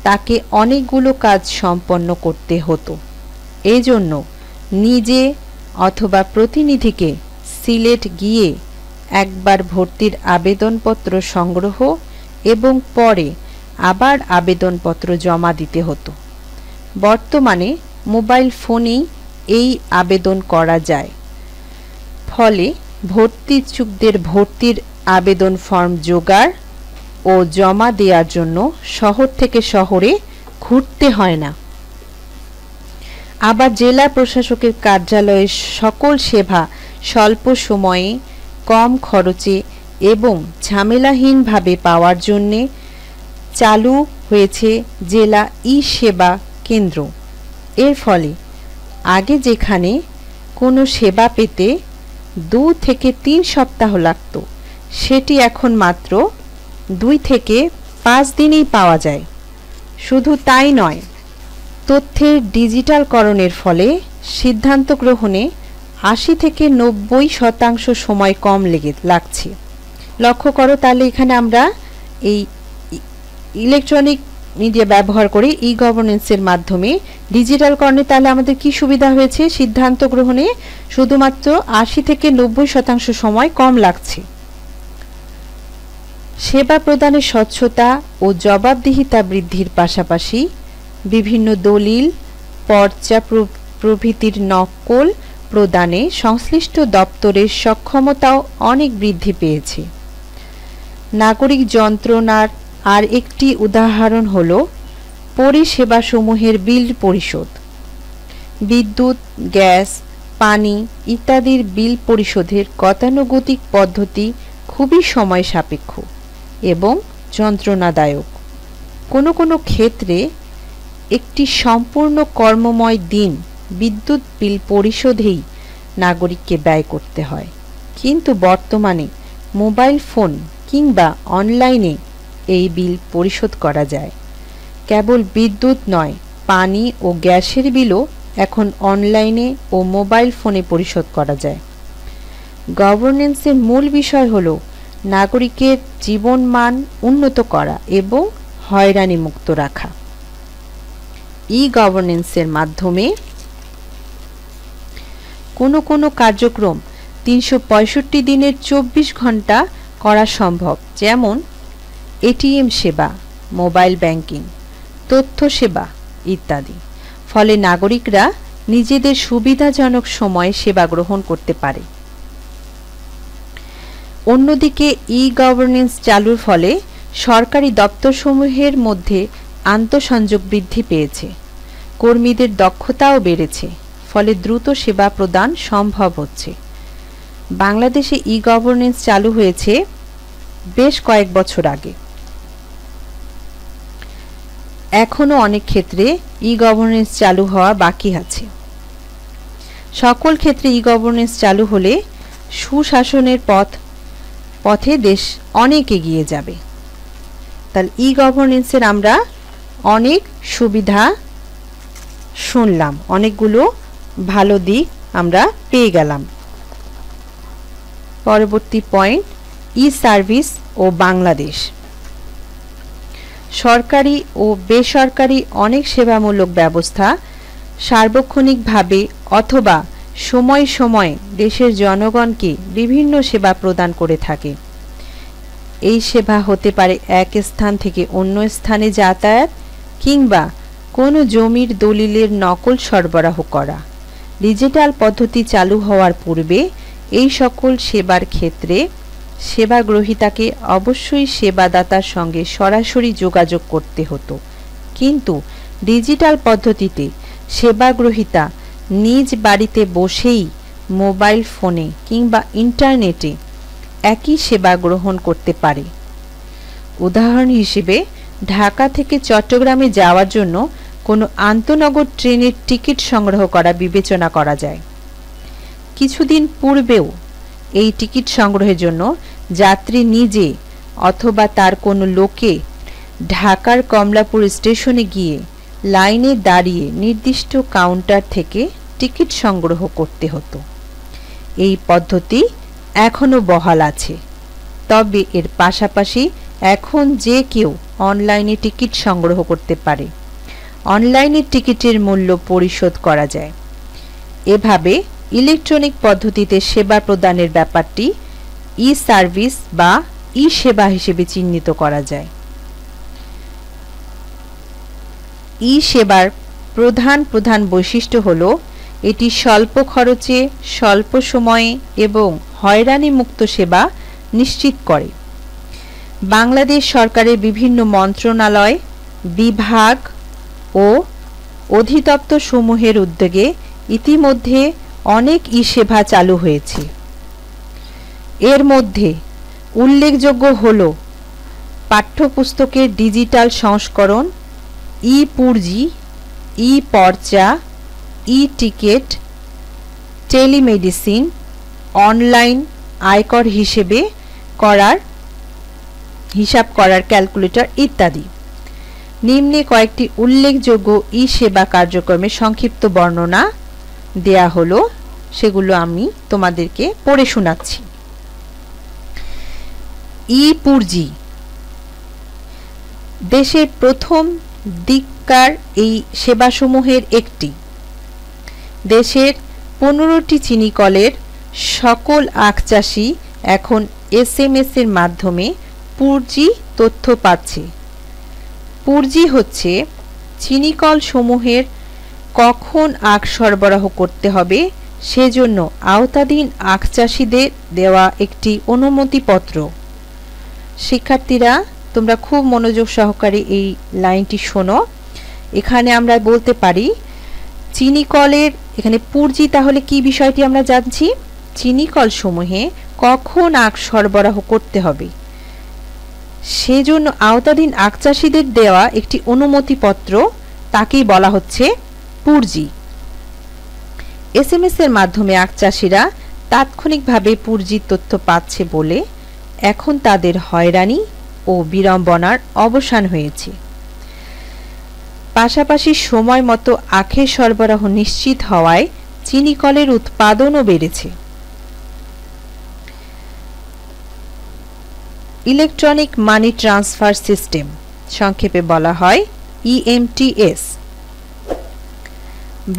তাকে অনেকগুলো কাজ সম্পন্ন করতে হতো। এজন্য নিজে অথবা প্রতিনিধিকে সিলেট গিয়ে একবার ভর্তির আবেদনপত্র সংগ্রহ এবং পরে আবার আবেদনপত্র জমা দিতে হতো। বর্তমানে মোবাইল ফোনেই এই আবেদন করা যায়। ফলে ভর্তি ইচ্ছুকদের ভর্তির আবেদন ফর্ম জোগাড় ও জমা দেওয়ার জন্য শহর থেকে শহরে ঘুরতে হয় না। আবার জেলা প্রশাসকের কার্যালয়ের সকল সেবা স্বল্প সময়ে, কম খরচে এবং ঝামেলাহীনভাবে পাওয়ার জন্যে চালু হয়েছে জেলা ই সেবা কেন্দ্র। এর ফলে আগে যেখানে কোনো সেবা পেতে 2 থেকে 3 সপ্তাহ লাগত, সেটি এখন মাত্র 2 থেকে 5 দিনেই পাওয়া যায়। শুধু তাই নয়, তথ্যের ডিজিটালকরণের ফলে সিদ্ধান্ত গ্রহণে 80 থেকে 90% সময় কম লাগছে। লক্ষ্য করো, তাহলে এখানে আমরা এই ইলেকট্রনিক মিডিয়া ব্যবহার করে ই গভর্নেন্সের মাধ্যমে ডিজিটালকরণে তাহলে আমাদের কি সুবিধা হয়েছে? সিদ্ধান্ত গ্রহণে শুধুমাত্র 80 থেকে 90% সময় কম লাগছে। সেবা প্রদানের স্বচ্ছতা ও জবাবদিহিতা বৃদ্ধির পাশাপাশি বিভিন্ন দলিল, পর্চা প্রভৃতির নকল প্রদানে সংশ্লিষ্ট দপ্তরের সক্ষমতাও অনেক বৃদ্ধি পেয়েছে। নাগরিক যন্ত্রণার আর একটি উদাহরণ হল পরিষেবাসমূহের বিল পরিশোধ। বিদ্যুৎ, গ্যাস, পানি ইত্যাদির বিল পরিশোধের গতানুগতিক পদ্ধতি খুবই সময় সাপেক্ষ এবং যন্ত্রণাদায়ক। কোনো কোনো ক্ষেত্রে একটি সম্পূর্ণ কর্মময় দিন বিদ্যুৎ বিল পরিশোধেই নাগরিককে ব্যয় করতে হয়। কিন্তু বর্তমানে মোবাইল ফোন কিংবা অনলাইনে এই বিল পরিশোধ করা যায়। কেবল বিদ্যুৎ নয়, পানি ও গ্যাসের বিলও এখন অনলাইনে ও মোবাইল ফোনে পরিশোধ করা যায়। গভর্নেন্সের মূল বিষয় হল নাগরিকের জীবনমান উন্নত করা এবং হয়রানি মুক্ত রাখা। ই গভর্নেন্সের মাধ্যমে কোনো কার্যক্রম 365 দিনের 24 ঘন্টা করা সম্ভব, যেমন এটিএম সেবা, মোবাইল ব্যাংকিং, তথ্য সেবা ইত্যাদি। ফলে নাগরিকরা নিজেদের সুবিধাজনক সময়ে সেবা গ্রহণ করতে পারে। অন্যদিকে ই গভর্নেন্স চালুর ফলে সরকারি দপ্তরসমূহের মধ্যে আন্তঃসংযোগ বৃদ্ধি পেয়েছে, কর্মীদের দক্ষতাও বেড়েছে, ফলে দ্রুত সেবা প্রদান সম্ভব হচ্ছে। বাংলাদেশে ই গভর্নেন্স চালু হয়েছে বেশ কয়েক বছর আগে। এখনো অনেক ক্ষেত্রে ই গভর্নেন্স চালু হওয়া বাকি আছে। সকল ক্ষেত্রে ই গভর্নেন্স চালু হলে সুশাসনের পথে দেশ অনেক এগিয়ে যাবে। তাহলে ই গভর্নেন্সের আমরা অনেক সুবিধা শুনলাম, অনেকগুলো ভালো দিক আমরা পেয়ে গেলাম। পরবর্তী পয়েন্ট, ই সার্ভিস ও বাংলাদেশ। সরকারি ও বেসরকারি অনেক সেবামূলক ব্যবস্থা সার্বক্ষণিকভাবে অথবা সময় সময়ে দেশের জনগণকে বিভিন্ন সেবা প্রদান করে থাকে। এই সেবা হতে পারে এক স্থান থেকে অন্য স্থানে যাতায়াত কিংবা কোনো জমির দলিলের নকল সরবরাহ করা। ডিজিটাল পদ্ধতি চালু হওয়ার পূর্বে এই সকল সেবার ক্ষেত্রে সেবা গ্রহীতাকে অবশ্যই সেবাদাতার সঙ্গে সরাসরি যোগাযোগ করতে হতো, কিন্তু ডিজিটাল পদ্ধতিতে সেবা গ্রহীতা নিজ বাড়িতে বসেই মোবাইল ফোনে কিংবা ইন্টারনেটে একই সেবা গ্রহণ করতে পারে। উদাহরণ হিসেবে ঢাকা থেকে চট্টগ্রামে যাওয়ার জন্য কোনো আন্তনগর ট্রেনের টিকিট সংগ্রহ করা বিবেচনা করা যায়। কিছুদিন পূর্বেও এই টিকিট সংগ্রহের জন্য যাত্রী নিজে অথবা তার কোনো লোকে ঢাকার কমলাপুর স্টেশনে গিয়ে লাইনে দাঁড়িয়ে নির্দিষ্ট কাউন্টার থেকে টিকিট সংগ্রহ করতে হতো। এই পদ্ধতি এখনো বহাল আছে, তবে এর পাশাপাশি এখন যে কেউ অনলাইনে টিকিট সংগ্রহ করতে পারে। অনলাইনে টিকিটের মূল্য পরিশোধ করা যায়। এভাবে ইলেকট্রনিক পদ্ধতিতে সেবা প্রদানের ব্যাপারটি ই সার্ভিস বা ই সেবা হিসেবে চিহ্নিত করা যায়। ই সেবার প্রধান বৈশিষ্ট্য হল এটি স্বল্প খরচে, স্বল্প সময়ে এবং হয়রানি মুক্ত সেবা নিশ্চিত করে। বাংলাদেশ সরকারের বিভিন্ন মন্ত্রণালয়, বিভাগ ও অধিদপ্তর সমূহের উদ্যোগে ইতিমধ্যে অনেক ই সেবা চালু হয়েছে। এর মধ্যে উল্লেখযোগ্য হল পাঠ্যপুস্তকের ডিজিটাল সংস্করণ, ই পুরজি, ই পর্চা, ই টিকেট, টেলিমেডিসিন, অনলাইন আয়কর হিসেবে করার হিসাব করার ক্যালকুলেটর ইত্যাদি। নিম্নে কয়েকটি উল্লেখযোগ্য ই সেবা কার্যক্রমের সংক্ষিপ্ত বর্ণনা দেয়া হলো, সেগুলো আমি তোমাদেরকে পড়ে শোনাচ্ছি। ই পুরজি দেশের প্রথম দিককার এই সেবাসমূহের একটি। দেশের 15টি চিনি কলের সকল আখ চাষি এখন SMS এর মাধ্যমে পুরজি তথ্য পাচ্ছে। পুরজি হচ্ছে চিনিকল সমূহের কখন আখ সরবরাহ করতে হবে সেজন্য আওতাধীন আখ চাষিদের দেওয়া একটি অনুমতিপত্র। শিক্ষার্থীরা তোমরা খুব মনোযোগ সহকারে এই লাইনটি শোনো। এখানে আমরা বলতে পারি চিনিকলের, এখানে পুরজি তাহলে কি বিষয়টি আমরা জানছি, চিনিকল সমূহে কখন আখ সরবরাহ করতে হবে সেজন্য আওতাধীন আখ চাষিদের দেওয়া একটি অনুমতিপত্র, তাকেই বলা হচ্ছে পুরজি। SMS এর মাধ্যমে আখ চাষিরা তাৎক্ষণিকভাবে পুরজির তথ্য পাচ্ছে বলে এখন তাদের হয়রানি ও বিড়ম্বনার অবসান হয়েছে। পাশাপাশি সময় মতো আখের সরবরাহ নিশ্চিত হওয়ায় চিনিকলের উৎপাদনও বেড়েছে। ইলেকট্রনিক মানি ট্রান্সফার সিস্টেম, সংক্ষেপে বলা হয় EMTS।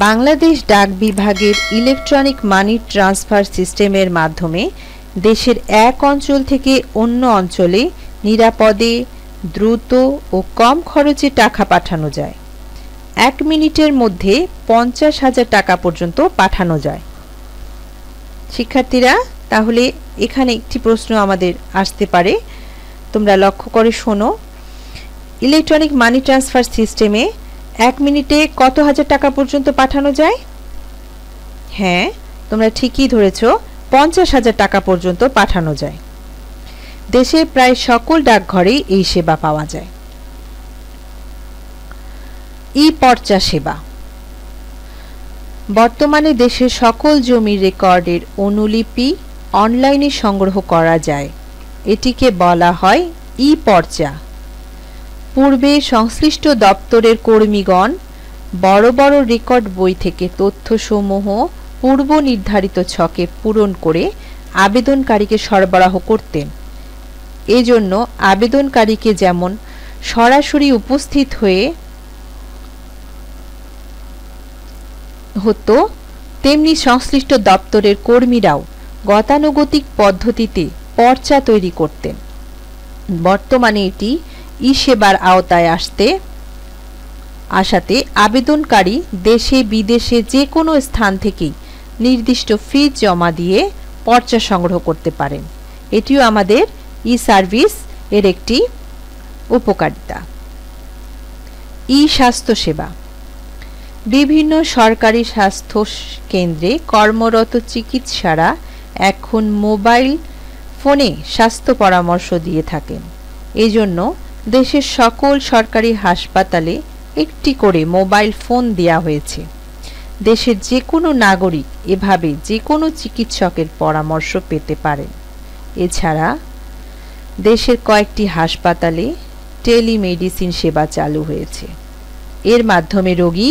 বাংলাদেশ ডাক বিভাগের ইলেকট্রনিক মানি ট্রান্সফার সিস্টেমের মাধ্যমে দেশের এক অঞ্চল থেকে অন্য অঞ্চলে নিরাপদে, দ্রুত ও কম খরচে টাকা পাঠানো যায়। 1 মিনিটের মধ্যে 50,000 টাকা পর্যন্ত পাঠানো যায়। শিক্ষার্থীরা তাহলে এখানে একটি প্রশ্ন আমাদের আসতে পারে, তোমরা লক্ষ্য করে শোনো। ইলেকট্রনিক মানি ট্রান্সফার সিস্টেমে 1 মিনিটে কত হাজার টাকা পর্যন্ত পাঠানো যায়? হ্যাঁ, তোমরা ঠিকই ধরেছ, 50,000 টাকা পর্যন্ত পাঠানো যায়। দেশে প্রায় সকল ডাকঘরেই এই সেবা পাওয়া যায়। ই-পর্চা সেবা, বর্তমানে দেশের সকল জমির রেকর্ডের অনুলিপি অনলাইনে সংগ্রহ করা যায়। এটিকে বলা হয় ই-পর্চা। পূর্বে সংশ্লিষ্ট দপ্তরের কর্মীগণ বড় বড় রেকর্ড বই থেকে তথ্যসমূহ পূর্ব নির্ধারিত ছকে পূরণ করে আবেদনকারীকে সরবরাহ করতেন। এজন্য আবেদনকারীকে যেমন সরাসরি উপস্থিত হতো, তেমনি সংশ্লিষ্ট দপ্তরের কর্মীরাও গতানুগতিক পদ্ধতিতে পর্চা তৈরি করতেন। বর্তমানে এটি ই-সেবার আওতায় আসাতে আবেদনকারী দেশে বিদেশে যে কোনো স্থান থেকেই নির্দিষ্ট ফি জমা দিয়ে পর্চা সংগ্রহ করতে পারেন। এটিও আমাদের ই-সার্ভিস এর একটি উপকারিতা। ই-স্বাস্থ্য সেবা, বিভিন্ন সরকারি স্বাস্থ্য কেন্দ্রে কর্মরত চিকিৎসারা এখন মোবাইল ফোনে স্বাস্থ্য পরামর্শ দিয়ে থাকেন। এজন্য দেশের সকল সরকারি হাসপাতালে একটি করে মোবাইল ফোন দেয়া হয়েছে। দেশের যে কোনো নাগরিক এভাবে যে কোনো চিকিৎসকের পরামর্শ পেতে পারেন। এছাড়া দেশের কয়েকটি হাসপাতালে টেলিমেডিসিন সেবা চালু হয়েছে। এর মাধ্যমে রোগী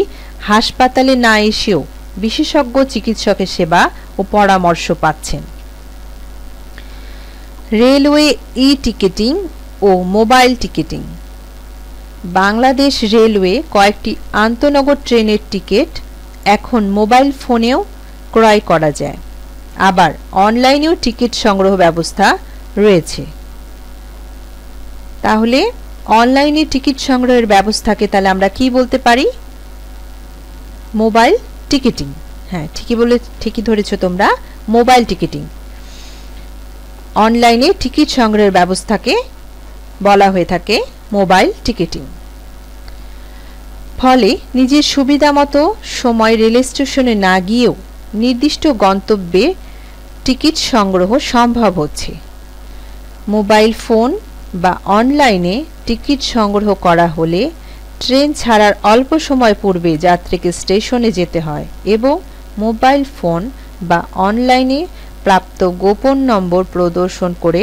হাসপাতালে না এসেও বিশেষজ্ঞ চিকিৎসকের সেবা ও পরামর্শ পাচ্ছেন। রেলওয়ে ই-টিকেটিং ও মোবাইল টিকেটিং, বাংলাদেশ রেলওয়ে কয়েকটি আন্তনগর ট্রেনের টিকিট এখন মোবাইল ফোনেও ক্রয় করা যায়। আবার অনলাইনেও টিকিট সংগ্রহ ব্যবস্থা রয়েছে। তাহলে অনলাইনে টিকিট সংগ্রহের ব্যবস্থাকে তাহলে আমরা কি বলতে পারি? Mobile ticketing. হ্যাঁ, ঠিকই ধরেছ তোমরা, মোবাইল টিকিটিং। অনলাইনে টিকিট সংগ্রহের ব্যবস্থাকে বলা হয়ে থাকে মোবাইল টিকিটিং। ফলে নিজের সুবিধামতো সময় রেল স্টেশনে না গিয়েও নির্দিষ্ট গন্তব্যে টিকিট সংগ্রহ সম্ভব হচ্ছে। মোবাইল ফোন বা অনলাইনে টিকিট সংগ্রহ করা হলে ট্রেন ছাড়ার অল্প সময় পূর্বে যাত্রীকে স্টেশনে যেতে হয় এবং মোবাইল ফোন বা অনলাইনে প্রাপ্ত গোপন নম্বর প্রদর্শন করে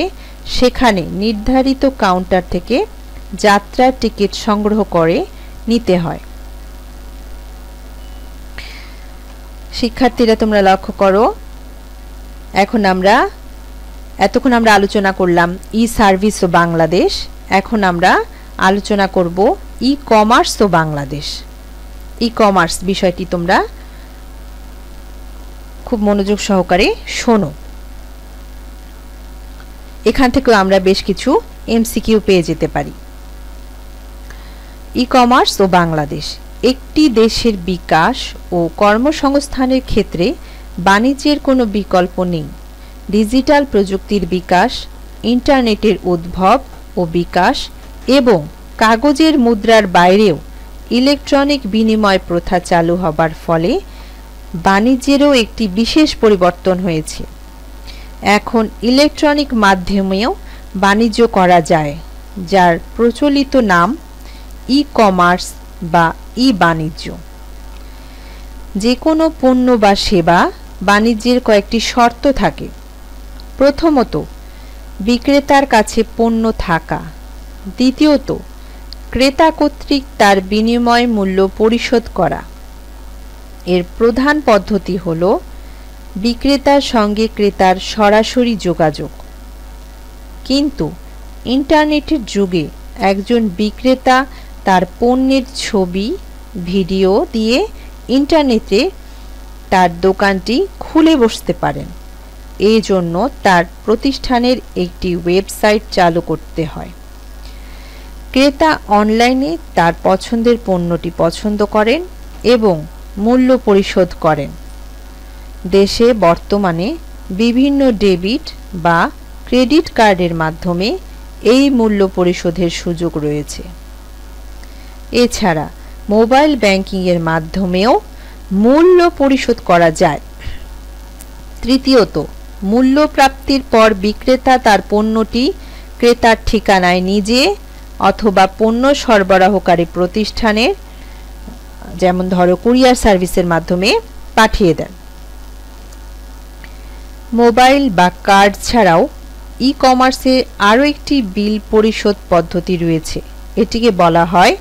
সেখানে নির্ধারিত কাউন্টার থেকে যাত্রার টিকিট সংগ্রহ করে নিতে হয়। শিক্ষার্থীরা তোমরা লক্ষ্য করো, এতক্ষণ আমরা আলোচনা করলাম ই সার্ভিস ও বাংলাদেশ। এখন আমরা আলোচনা করব ই কমার্স ও বাংলাদেশ। ই কমার্স বিষয়টি তোমরা খুব মনোযোগ সহকারে শোনো। এখান থেকেও আমরা বেশ কিছু এমসিকিউ পেয়ে যেতে পারি। ই কমার্স ও বাংলাদেশ। একটি দেশের বিকাশ ও কর্মসংস্থানের ক্ষেত্রে বাণিজ্যের কোনো বিকল্প নেই। ডিজিটাল প্রযুক্তির বিকাশ, ইন্টারনেটের উদ্ভব ও বিকাশ এবং কাগজের মুদ্রার বাইরেও ইলেকট্রনিক বিনিময় প্রথা চালু হবার ফলে বাণিজ্যেরও একটি বিশেষ পরিবর্তন হয়েছে। এখন ইলেকট্রনিক মাধ্যমেও বাণিজ্য করা যায়, যার প্রচলিত নাম ই কমার্স বা ই বাণিজ্য। যে কোনো পণ্য বা সেবা বাণিজ্যের কয়েকটি শর্ত থাকে। প্রথমত, বিক্রেতার কাছে পণ্য থাকা। দ্বিতীয়ত, ক্রেতা কর্তৃক তার বিনিময় মূল্য পরিশোধ করা। এর প্রধান পদ্ধতি হল বিক্রেতার সঙ্গে ক্রেতার সরাসরি যোগাযোগ। কিন্তু ইন্টারনেটের যুগে একজন বিক্রেতা তার পণ্যের ছবি, ভিডিও দিয়ে ইন্টারনেটে তার দোকানটি খুলে বসতে পারেন। এই জন্য তার প্রতিষ্ঠানের একটি ওয়েবসাইট চালু করতে হয়। ক্রেতা অনলাইনে তার পছন্দের পণ্যটি পছন্দ করেন এবং মূল্য পরিশোধ করেন। দেশে বর্তমানে বিভিন্ন ডেবিট বা ক্রেডিট কার্ডের মাধ্যমে এই মূল্য পরিশোধের সুযোগ রয়েছে। এছাড়া মোবাইল ব্যাংকিংয়ের মাধ্যমেও মূল্য পরিশোধ করা যায়। তৃতীয়ত, মূল্য প্রাপ্তির পর বিক্রেতা তার পণ্যটি ক্রেতার ঠিকানায় নিজে অথবা পণ্য সরবরাহকারী প্রতিষ্ঠানের, যেমন ধরো কুরিয়ার সার্ভিসের মাধ্যমে পাঠিয়ে দেন। মোবাইল বা কার্ড ছাড়াও ই কমার্সে আরও একটি বিল পরিশোধ পদ্ধতি রয়েছে। এটিকে বলা হয়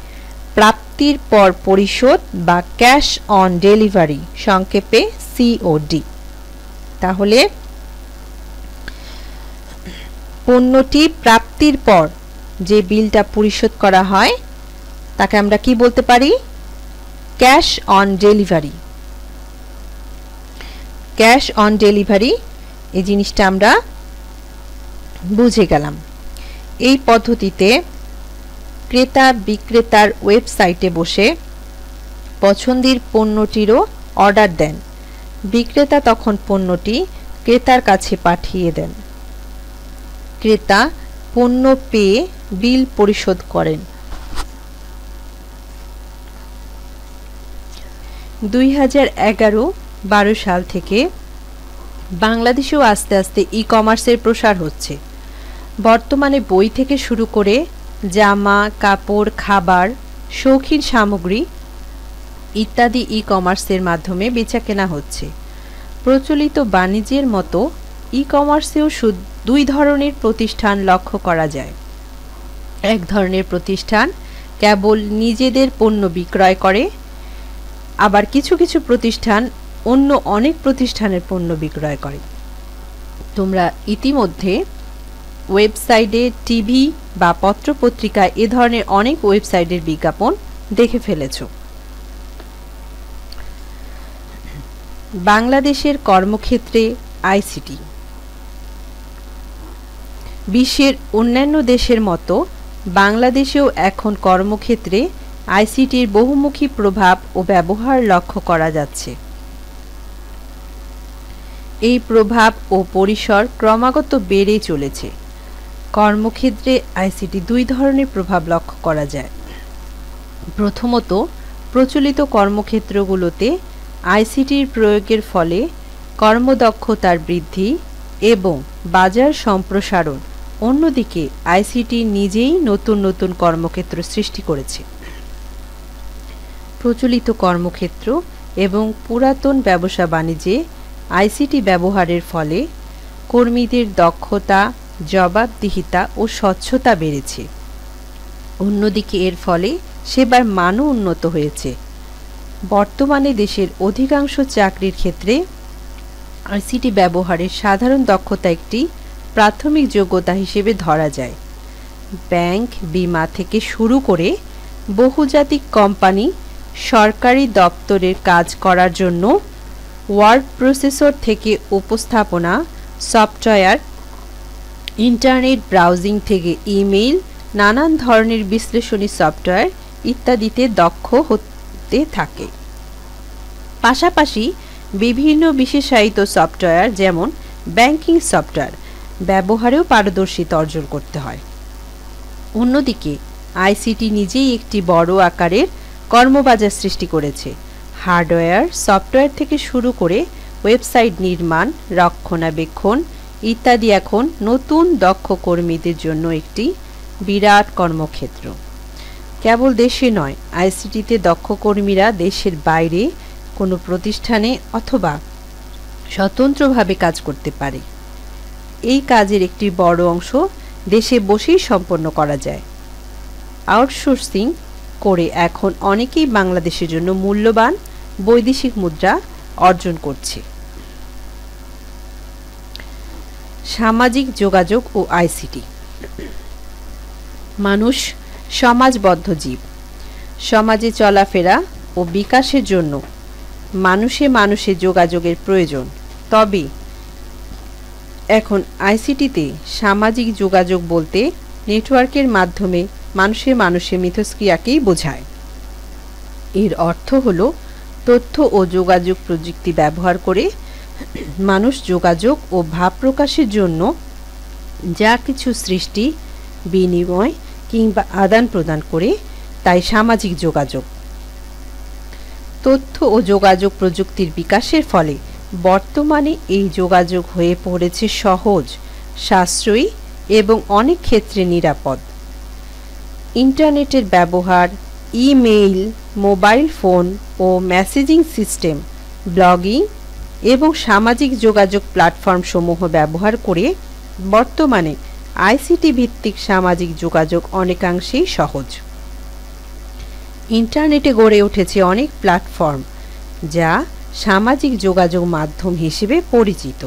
প্রাপ্তির পর পরিশোধ বা ক্যাশ অন ডেলিভারি, সংক্ষেপে সিওডি। তাহলে পণ্যটি প্রাপ্তির পর যে বিলটা পরিশোধ করা হয় তাকে আমরা কি বলতে পারি? Cash on delivery. Cash on delivery, এই জিনিসটা আমরা বুঝে গেলাম। এই পদ্ধতিতে ক্রেতা বিক্রেতার ওয়েবসাইটে বসে পছন্দের পণ্যটিরও অর্ডার দেন। বিক্রেতা তখন পণ্যটি ক্রেতার কাছে পাঠিয়ে দেন। ক্রেতা পণ্য পেয়ে বিল পরিশোধ করেন। 2011-12 সাল থেকে বাংলাদেশেও আস্তে আস্তে ই কমার্সের প্রসার হচ্ছে। বর্তমানে বই থেকে শুরু করে জামা, কাপড়, খাবার, শৌখিন সামগ্রী ইত্যাদি ই কমার্সের মাধ্যমে বেচাকেনা হচ্ছে। প্রচলিত বাণিজ্যের মতো ই কমার্সেও দুই ধরনের প্রতিষ্ঠান লক্ষ্য করা যায়। এক ধরনের প্রতিষ্ঠান কেবল নিজেদের পণ্য বিক্রয় করে, আবার কিছু কিছু প্রতিষ্ঠান অন্য অনেক প্রতিষ্ঠানের পণ্য বিক্রয় করে। তোমরা ইতিমধ্যে ওয়েবসাইটে, টিভি বা পত্রপত্রিকায় এ ধরনের অনেক ওয়েবসাইটের বিজ্ঞাপন দেখে ফেলেছ। বাংলাদেশের কর্মক্ষেত্রে আইসিটি। বিশ্বের অন্যান্য দেশের মতো বাংলাদেশেও এখন কর্মক্ষেত্রে আইসিটির বহুমুখী প্রভাব ও ব্যবহার লক্ষ্য করা যাচ্ছে। এই প্রভাব ও পরিসর ক্রমাগত বেড়ে চলেছে। কর্মক্ষেত্রে আইসিটি দুই ধরনের প্রভাব লক্ষ্য করা যায়। প্রথমত, প্রচলিত কর্মক্ষেত্রগুলোতে আইসিটির প্রয়োগের ফলে কর্মদক্ষতার বৃদ্ধি এবং বাজার সম্প্রসারণ। অন্যদিকে আইসিটি নিজেই নতুন নতুন কর্মক্ষেত্র সৃষ্টি করেছে। প্রচলিত কর্মক্ষেত্র এবং পুরাতন ব্যবসা বাণিজ্যে আইসিটি ব্যবহারের ফলে কর্মীদের দক্ষতা জবাবদিহিতা ও স্বচ্ছতা বেড়েছে। অন্যদিকে এর ফলে সেবার মানও উন্নত হয়েছে। বর্তমানে দেশের অধিকাংশ চাকরির ক্ষেত্রে আইসিটি ব্যবহারের সাধারণ দক্ষতা একটি প্রাথমিক যোগ্যতা হিসেবে ধরা যায়। ব্যাংক, বীমা থেকে শুরু করে বহুজাতিক কোম্পানি, সরকারি দপ্তরের কাজ করার জন্য ওয়ার্ড প্রসেসর থেকে উপস্থাপনা সফটওয়্যার, ইন্টারনেট ব্রাউজিং থেকে ইমেইল, নানান ধরনের বিশ্লেষণী সফটওয়্যার ইত্যাদিতে দক্ষ হতে থাকে। পাশাপাশি বিভিন্ন বিশেষায়িত সফটওয়্যার যেমন ব্যাংকিং সফটওয়্যার ব্যবহারেও পারদর্শিতা অর্জন করতে হয়। অন্যদিকে আইসিটি নিজেই একটি বড় আকারের কর্মবাজার সৃষ্টি করেছে। হার্ডওয়্যার, সফটওয়্যার থেকে শুরু করে ওয়েবসাইট নির্মাণ, রক্ষণাবেক্ষণ ইত্যাদি এখন নতুন দক্ষ কর্মীদের জন্য একটি বিরাট কর্মক্ষেত্র। কেবল দেশে নয়, আইসিটিতে দক্ষ কর্মীরা দেশের বাইরে কোনো প্রতিষ্ঠানে অথবা স্বতন্ত্রভাবে কাজ করতে পারে। এই কাজের একটি বড় অংশ দেশে বসেই সম্পন্ন করা যায়। আউটসোর্সিং করে এখন অনেকেই বাংলাদেশের জন্য মূল্যবান বৈদেশিক মুদ্রা অর্জন করছে। সামাজিক যোগাযোগ ও আইসিটি। মানুষ সমাজবদ্ধ জীব। সমাজে চলাফেরা ও বিকাশের জন্য মানুষে মানুষে যোগাযোগের প্রয়োজন। তবে এখন আইসিটিতে সামাজিক যোগাযোগ বলতে নেটওয়ার্কের মাধ্যমে মানুষে মানুষে মিথস্ক্রিয়াকেই বোঝায়। এর অর্থ হলো তথ্য ও যোগাযোগ প্রযুক্তি ব্যবহার করে মানুষ যোগাযোগ ও ভাব প্রকাশের জন্য যা কিছু সৃষ্টি, বিনিময় কিংবা আদান প্রদান করে তাই সামাজিক যোগাযোগ। তথ্য ও যোগাযোগ প্রযুক্তির বিকাশের ফলে বর্তমানে এই যোগাযোগ হয়ে পড়েছে সহজ, সাশ্রয়ী এবং অনেক ক্ষেত্রে নিরাপদ। ইন্টারনেটের ব্যবহার, ইমেইল, মোবাইল ফোন ও মেসেজিং সিস্টেম, ব্লগিং এবং সামাজিক যোগাযোগ প্ল্যাটফর্ম সমূহ ব্যবহার করে বর্তমানে আইসিটি ভিত্তিক সামাজিক যোগাযোগ অনেকাংশেই সহজ। ইন্টারনেটে গড়ে উঠেছে অনেক প্ল্যাটফর্ম যা সামাজিক যোগাযোগ মাধ্যম হিসেবে পরিচিত।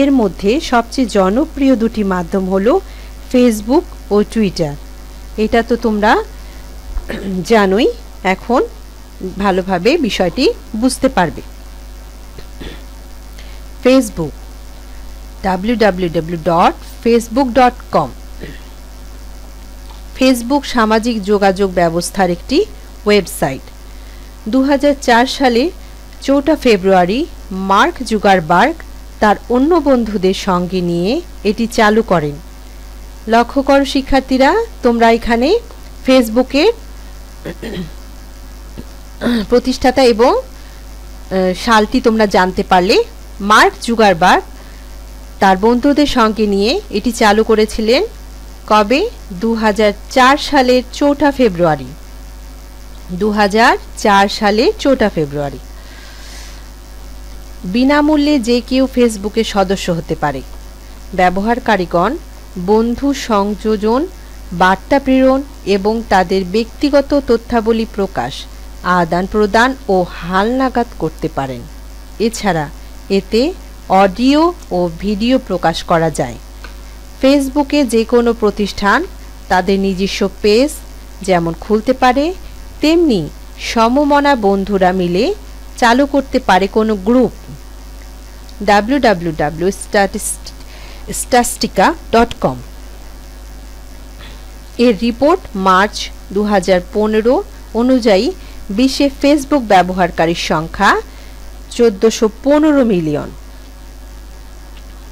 এর মধ্যে সবচেয়ে জনপ্রিয় দুটি মাধ্যম হলো ফেসবুক ও টুইটার। এটা তো তোমরা জানোই, এখন ভালোভাবে বিষয়টি বুঝতে পারবে। Facebook www.facebook.com। ফেসবুক সামাজিক যোগাযোগ ব্যবস্থার একটি ওয়েবসাইট। 2004 সালে 4 ফেব্রুয়ারি মার্ক জুকারবার্গ তার অন্য বন্ধুদের সঙ্গে নিয়ে এটি চালু করেন। লক্ষ্য করো শিক্ষার্থীরা, তোমরা এখানে ফেসবুকের প্রতিষ্ঠাতা এবং সালটি তোমরা জানতে পারলে। মার্ক জুকারবার্গ তার বন্ধুদের সঙ্গে নিয়ে এটি চালু করেছিলেন কবে? 2004 সালের 4 ফেব্রুয়ারি। 2004 সালের 4 ফেব্রুয়ারি। বিনামূল্যে যে কেউ ফেসবুকের সদস্য হতে পারে। ব্যবহারকারীগণ বন্ধু সংযোজন, বার্তা প্রেরণ এবং তাদের ব্যক্তিগত তথ্যাবলী প্রকাশ, আদান প্রদান ও হালনাগাদ করতে পারেন। এছাড়া এতে অডিও ও ভিডিও প্রকাশ করা যায়। ফেসবুকে যে কোনো প্রতিষ্ঠান তাদের নিজস্ব পেজ যেমন খুলতে পারে, তেমনি সমমনা বন্ধুরা মিলে চালু করতে পারে কোনো গ্রুপ। www.statistica.com এর রিপোর্ট মার্চ 2015 অনুযায়ী বিশ্বে ফেসবুক ব্যবহারকারীর সংখ্যা 1415 মিলিয়ন।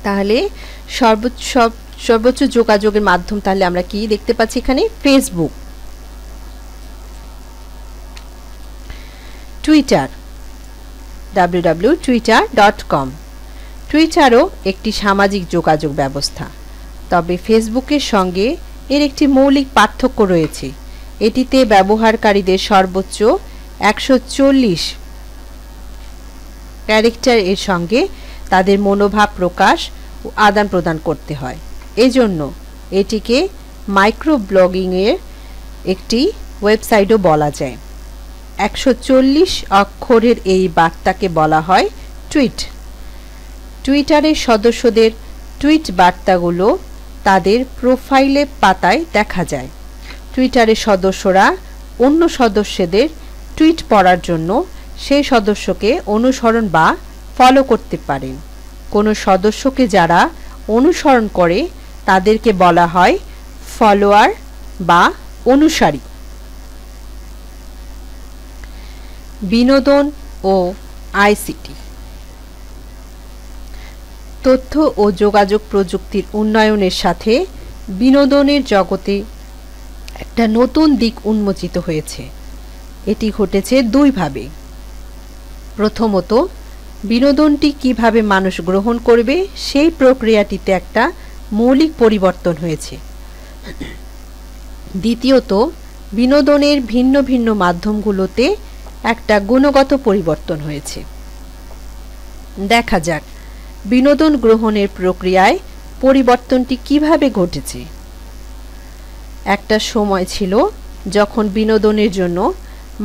তাহলে সর্বোচ্চ যোগাযোগের মাধ্যম তাহলে আমরা কি দেখতে পাচ্ছি এখানে? ফেসবুক। Twitter www.twitter.com। টুইটারও একটি সামাজিক যোগাযোগ ব্যবস্থা, তবে ফেসবুকের সঙ্গে এর একটি মৌলিক পার্থক্য রয়েছে। এটিতে ব্যবহারকারীদের সর্বোচ্চ 140 ক্যারেক্টার এর সঙ্গে তাদের মনোভাব প্রকাশ ও আদান প্রদান করতে হয়। এজন্য এটিকে মাইক্রো ব্লগিংয়ের একটি ওয়েবসাইটও বলা যায়। 140 অক্ষরের এই বার্তাকে বলা হয় টুইট। টুইটারের সদস্যদের টুইট বার্তাগুলো তাদের প্রোফাইলে পাতায় দেখা যায়। টুইটারের সদস্যরা অন্য সদস্যদের টুইট পড়ার জন্য সেই সদস্যকে অনুসরণ বা ফলো করতে পারেন। কোনো সদস্যকে যারা অনুসরণ করে তাদেরকে বলা হয় ফলোয়ার বা অনুসারী। বিনোদন ও আইসিটি। তথ্য ও যোগাযোগ প্রযুক্তির উন্নয়নের সাথে বিনোদনের জগতে একটা নতুন দিক উন্মোচিত হয়েছে। এটি ঘটেছে দুইভাবে। প্রথমত, বিনোদনটি কিভাবে মানুষ গ্রহণ করবে সেই প্রক্রিয়াটিতে একটা মৌলিক পরিবর্তন হয়েছে। দ্বিতীয়ত, বিনোদনের ভিন্ন ভিন্ন মাধ্যমগুলোতে একটা গুণগত পরিবর্তন হয়েছে। দেখা যাক বিনোদন গ্রহণের প্রক্রিয়ায় পরিবর্তনটি কিভাবে ঘটেছে। একটা সময় ছিল যখন বিনোদনের জন্য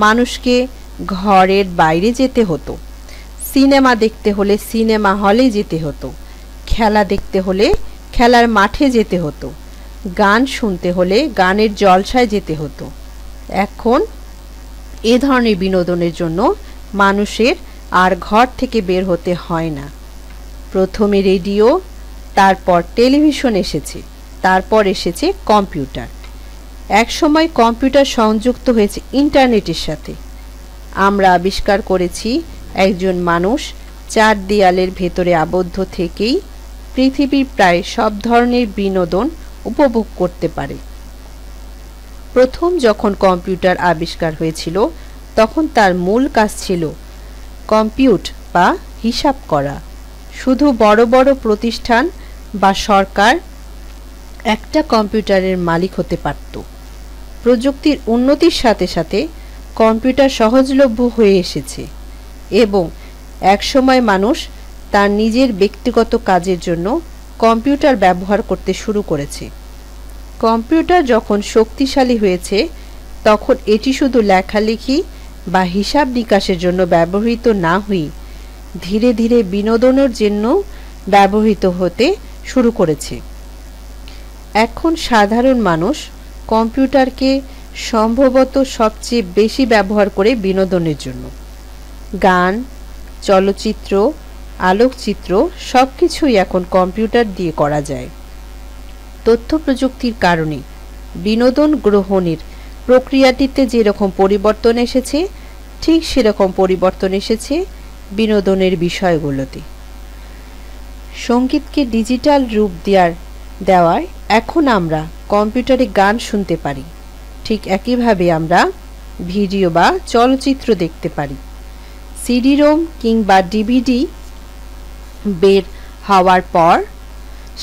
মানুষকে ঘরের বাইরে যেতে হতো, সিনেমা দেখতে হলে সিনেমা হলে যেতে হতো, খেলা দেখতে হলে খেলার মাঠে যেতে হতো, গান শুনতে হলে গানের জলসায় যেতে হতো। এখন এ ধরনের বিনোদনের জন্য মানুষের আর ঘর থেকে বের হতে হয় না। প্রথমে রেডিও, তারপর টেলিভিশন এসেছে, তারপর এসেছে কম্পিউটার। এক সময় কম্পিউটার সংযুক্ত হয়েছে ইন্টারনেটের সাথে। আমরা আবিষ্কার করেছি একজন মানুষ 4 দেয়ালের ভেতরে আবদ্ধ থেকেই পৃথিবীর প্রায় সব ধরনের বিনোদন উপভোগ করতে পারে। প্রথম যখন কম্পিউটার আবিষ্কার হয়েছিল তখন তার মূল কাজ ছিল কম্পিউট বা হিসাব করা। শুধু বড় বড় প্রতিষ্ঠান বা সরকার একটা কম্পিউটারের মালিক হতে পারত। প্রযুক্তির উন্নতির সাথে সাথে কম্পিউটার সহজলভ্য হয়ে এসেছে এবং একসময় মানুষ তার নিজের ব্যক্তিগত কাজের জন্য কম্পিউটার ব্যবহার করতে শুরু করেছে। কম্পিউটার যখন শক্তিশালী হয়েছে তখন এটি শুধু লেখালেখি বা হিসাব নিকাশের জন্য ব্যবহৃত না হয়ে ধীরে ধীরে বিনোদনের জন্য ব্যবহৃত হতে শুরু করেছে। এখন সাধারণ মানুষ কম্পিউটারকে সম্ভবত সবচেয়ে বেশি ব্যবহার করে বিনোদনের জন্য। গান, চলচ্চিত্র, আলোকচিত্র সবকিছুই এখন কম্পিউটার দিয়ে করা যায়। তথ্য প্রযুক্তির কারণে বিনোদন গ্রহণের প্রক্রিয়াটিতে যেরকম পরিবর্তন এসেছে ঠিক সেরকম পরিবর্তন এসেছে বিনোদনের বিষয়গুলোতে। সঙ্গীতকে ডিজিটাল রূপ দেওয়ায় এখন আমরা কম্পিউটারে গান শুনতে পারি। ঠিক একইভাবে আমরা ভিডিও বা চলচ্চিত্র দেখতে পারি। সিডি রোম কিংবা ডিভিডি বের হওয়ার পর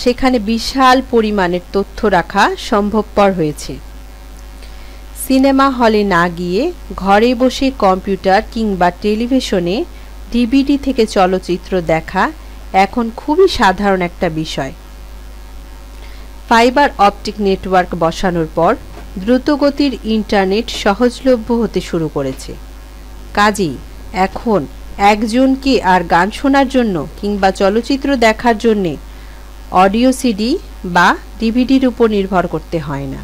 সেখানে বিশাল পরিমাণের তথ্য রাখা সম্ভবপর হয়েছে। সিনেমা হলে না গিয়ে ঘরে বসে কম্পিউটার কিংবা টেলিভিশনে ডিভিডি থেকে চলচ্চিত্র দেখা এখন খুবই সাধারণ একটা বিষয়। ফাইবার অপটিক নেটওয়ার্ক বসানোর পর দ্রুতগতির ইন্টারনেট সহজলভ্য হতে শুরু করেছে। কাজেই এখন একজনকে আর গান শোনার জন্য কিংবা চলচ্চিত্র দেখার জন্যে অডিও সিডি বা ডিভিডির উপর নির্ভর করতে হয় না।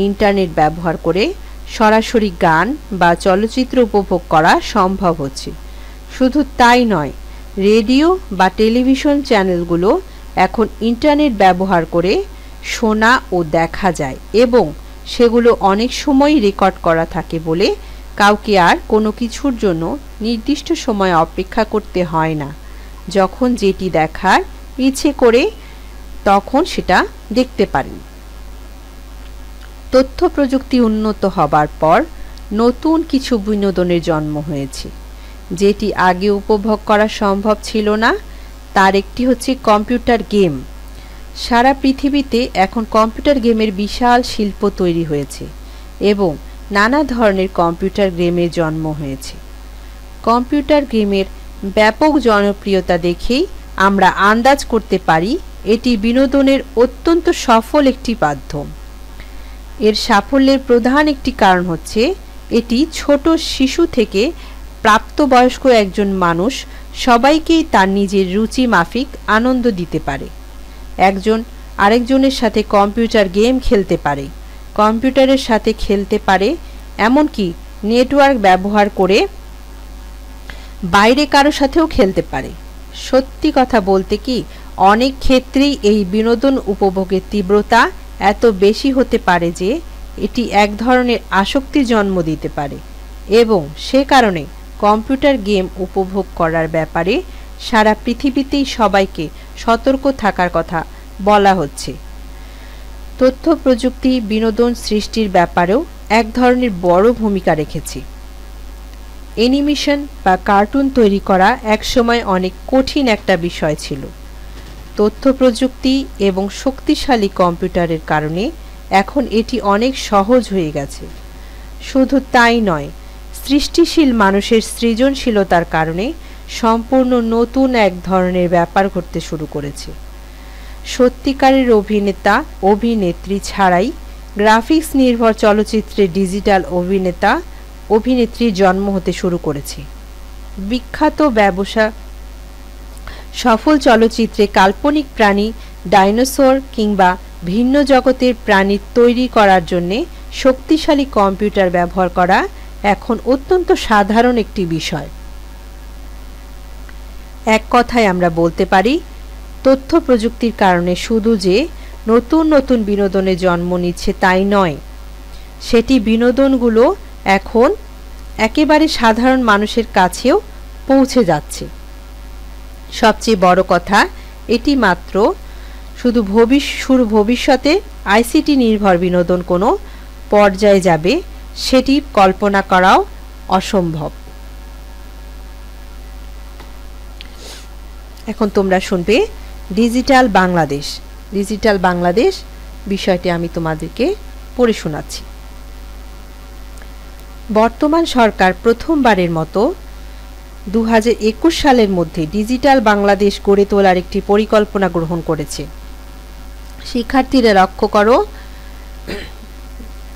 ইন্টারনেট ব্যবহার করে সরাসরি গান বা চলচ্চিত্র উপভোগ করা সম্ভব হচ্ছে। শুধু তাই নয়, রেডিও বা টেলিভিশন চ্যানেলগুলো এখন ইন্টারনেট ব্যবহার করে শোনা ও দেখা যায় এবং সেগুলো অনেক সময় রেকর্ড করা থাকে বলে কাউকে আর কোনো কিছুর জন্য নির্দিষ্ট সময় অপেক্ষা করতে হয় না। যখন যেটি দেখার ইচ্ছে করে তখন সেটা দেখতে পারেন। তথ্য প্রযুক্তি উন্নত হবার পর নতুন কিছু বিনোদনের জন্ম হয়েছে যেটি আগে উপভোগ করা সম্ভব ছিল না। তার একটি হচ্ছে কম্পিউটার গেম। সারা পৃথিবীতে এখন কম্পিউটার গেমের বিশাল শিল্প তৈরি হয়েছে এবং নানা ধরনের কম্পিউটার গেমের জন্ম হয়েছে। কম্পিউটার গেমের ব্যাপক জনপ্রিয়তা দেখেই আমরা আন্দাজ করতে পারি এটি বিনোদনের অত্যন্ত সফল একটি মাধ্যম। এর সাফল্যের প্রধান একটি কারণ হচ্ছে এটি ছোট শিশু থেকে প্রাপ্তবয়স্ক একজন মানুষ সবাইকেই তার নিজের রুচি মাফিক আনন্দ দিতে পারে। একজন আরেকজনের সাথে কম্পিউটার গেম খেলতে পারে, কম্পিউটারের সাথে খেলতে পারে, এমনকি নেটওয়ার্ক ব্যবহার করে বাইরে কারো সাথেও খেলতে পারে। সত্যি কথা বলতে কি, অনেক ক্ষেত্রেই এই বিনোদন উপভোগের তীব্রতা এত বেশি হতে পারে যে এটি এক ধরনের আসক্তির জন্ম দিতে পারে, এবং সে কারণে কম্পিউটার গেম উপভোগ করার ব্যাপারে সারা পৃথিবীতেই সবাইকে সতর্ক থাকার কথা বলা হচ্ছে। তথ্য প্রযুক্তি বিনোদন সৃষ্টির ব্যাপারেও এক ধরনের বড় ভূমিকা রেখেছে। অ্যানিমেশন বা কার্টুন তৈরি করা একসময় অনেক কঠিন একটা বিষয় ছিল। তথ্য প্রযুক্তি এবং শক্তিশালী কম্পিউটারের কারণে এখন এটি অনেক সহজ হয়ে গেছে। শুধু তাই নয়, সৃষ্টিশীল মানুষের সৃজনশীলতার কারণে সম্পূর্ণ নতুন এক ধরনের ব্যাপার ঘটতে শুরু করেছে। সত্যিকারের অভিনেতা অভিনেত্রী ছাড়াই গ্রাফিক্স নির্ভর চলচ্চিত্রে ডিজিটাল অভিনেতা অভিনেত্রীর জন্ম হতে শুরু করেছে। বিখ্যাত ব্যবসা সফল চলচ্চিত্রে কাল্পনিক প্রাণী, ডাইনোসর কিংবা ভিন্ন জগতের প্রাণী তৈরি করার জন্যে শক্তিশালী কম্পিউটার ব্যবহার করা এখন অত্যন্ত সাধারণ একটি বিষয়। এক কথায় আমরা বলতে পারি, তথ্য প্রযুক্তির কারণে শুধু যে নতুন নতুন বিনোদনের জন্ম নিচ্ছে তাই নয়, সেটি বিনোদনগুলো এখন একেবারে সাধারণ মানুষের কাছেও পৌঁছে যাচ্ছে। সবচেয়ে বড় কথা, এটি মাত্র শুধু ভবিষ্যতে আইসিটি নির্ভর বিনোদন কোনো পর্যায়ে যাবে সেটি কল্পনা করাও অসম্ভব। এখন তোমরা শুনবে ডিজিটাল বাংলাদেশ। ডিজিটাল বাংলাদেশ বিষয়টি আমি তোমাদেরকে পড়ে শোনাচ্ছি। বর্তমান সরকার প্রথমবারের মতো 2021 সালের মধ্যে ডিজিটাল বাংলাদেশ গড়ে তোলার একটি পরিকল্পনা গ্রহণ করেছে। শিক্ষার্থীরা লক্ষ্য করো,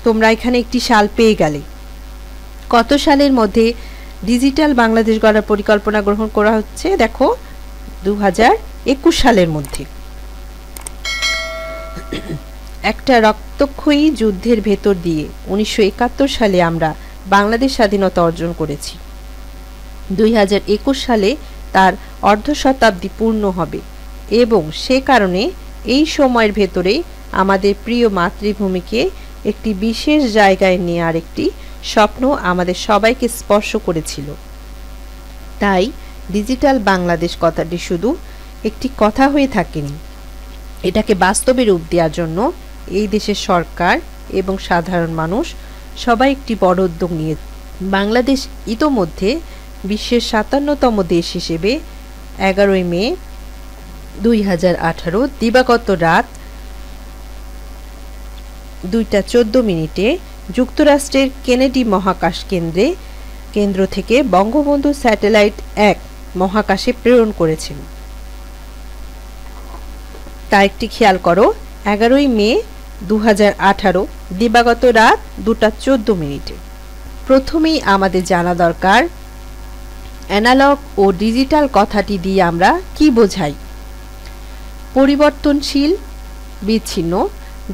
তোমরা এখানে একটি সাল পেয়ে গেলে। কত সালের মধ্যে ডিজিটাল বাংলাদেশ গড়ার পরিকল্পনা গ্রহণ করা হচ্ছে? দেখো, 2021 সালের মধ্যে। একটা রক্তক্ষয়ী যুদ্ধের ভেতর দিয়ে 1971 সালে আমরা বাংলাদেশ স্বাধীনতা অর্জন করেছি। 2021 সালে তার অর্ধ শতাব্দী পূর্ণ হবে, এবং সে কারণে এই সময়ের ভেতরে আমাদের প্রিয় মাতৃভূমিকে একটি বিশেষ জায়গায় নেওয়ার একটি স্বপ্ন আমাদের সবাইকে স্পর্শ করেছিল। তাই ডিজিটাল বাংলাদেশ কথাটি শুধু একটি কথা হয়ে থাকেনি, এটাকে বাস্তবে রূপ দেওয়ার জন্য এই দেশের সরকার এবং সাধারণ মানুষ সবাই একটি বড় উদ্যোগ নিয়ে বাংলাদেশ ইতোমধ্যে বিশ্বের 57তম দেশ হিসেবে 11 মে 2018 দিবাগত রাত 2:14 যুক্তরাষ্ট্রের কেনেডি মহাকাশ কেন্দ্র থেকে বঙ্গবন্ধু স্যাটেলাইট 1 মহাকাশে প্রেরণ করেছেন। তা একটি খেয়াল করো, 11 মে 2018 দিবাগত রাত 2:14। প্রথমেই আমাদের জানা দরকার অ্যানালগ ও ডিজিটাল কথাটি দিয়ে আমরা কি বোঝাই। পরিবর্তনশীল, বিচ্ছিন্ন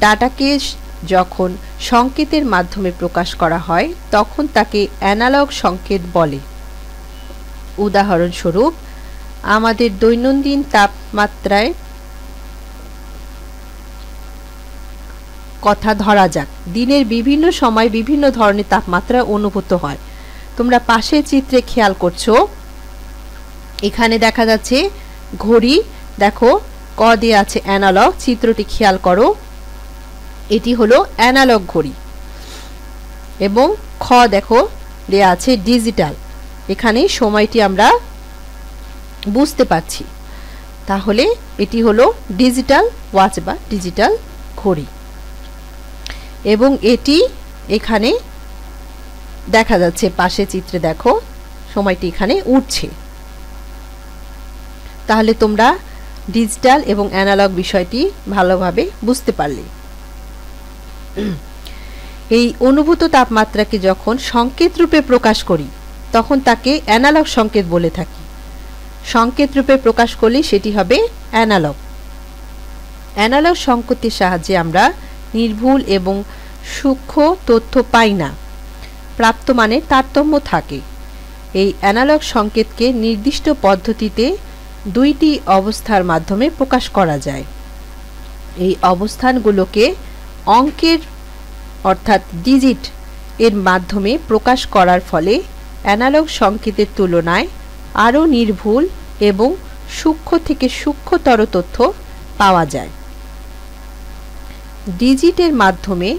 ডাটাকে যখন সংকেতের মাধ্যমে প্রকাশ করা হয় তখন তাকে অ্যানালগ সংকেত বলে। উদাহরণস্বরূপ, আমাদের দৈনন্দিন তাপমাত্রায় কথা ধরা যাক। দিনের বিভিন্ন সময় বিভিন্ন ধরনের তাপমাত্রা অনুভূত হয়। তোমরা পাশের চিত্রে খেয়াল করছো, এখানে দেখা যাচ্ছে ঘড়ি, দেখো ক দিয়ে আছে অ্যানালগ, চিত্রটি খেয়াল করো, এটি হলো অ্যানালগ ঘড়ি, এবং খ দেখো দেয়া আছে ডিজিটাল। এখানে সময়টি আমরা বুঝতে পারছি, তাহলে এটি হলো ডিজিটাল ওয়াচ বা ডিজিটাল ঘড়ি, এবং এটি এখানে দেখা যাচ্ছে পাশে চিত্রে, দেখো সময়টি এখানে উঠছে। তাহলে তোমরা ডিজিটাল এবং অ্যানালগ বিষয়টি ভালোভাবে বুঝতে পারলে। এই অনুভূত তাপমাত্রাকে যখন সংকেত রূপে প্রকাশ করি তখন তাকে অ্যানালগ সংকেত বলে থাকি। সংকেত রূপে প্রকাশ করলে সেটি হবে অ্যানালগ। অ্যানালগ সংকেতের সাহায্যে আমরা নির্ভুল এবং সূক্ষ্ম তথ্য পাই না, প্রাপ্ত মানের তারতম্য থাকে। এই অ্যানালগ সংকেতকে নির্দিষ্ট পদ্ধতিতে দুইটি অবস্থার মাধ্যমে প্রকাশ করা যায়। এই অবস্থানগুলোকে অঙ্কের অর্থাৎ ডিজিট এর মাধ্যমে প্রকাশ করার ফলে অ্যানালগ সংকেতের তুলনায় আরও নির্ভুল এবং সূক্ষ্ম থেকে সূক্ষ্মতর তথ্য পাওয়া যায়। ডিজিটের মাধ্যমে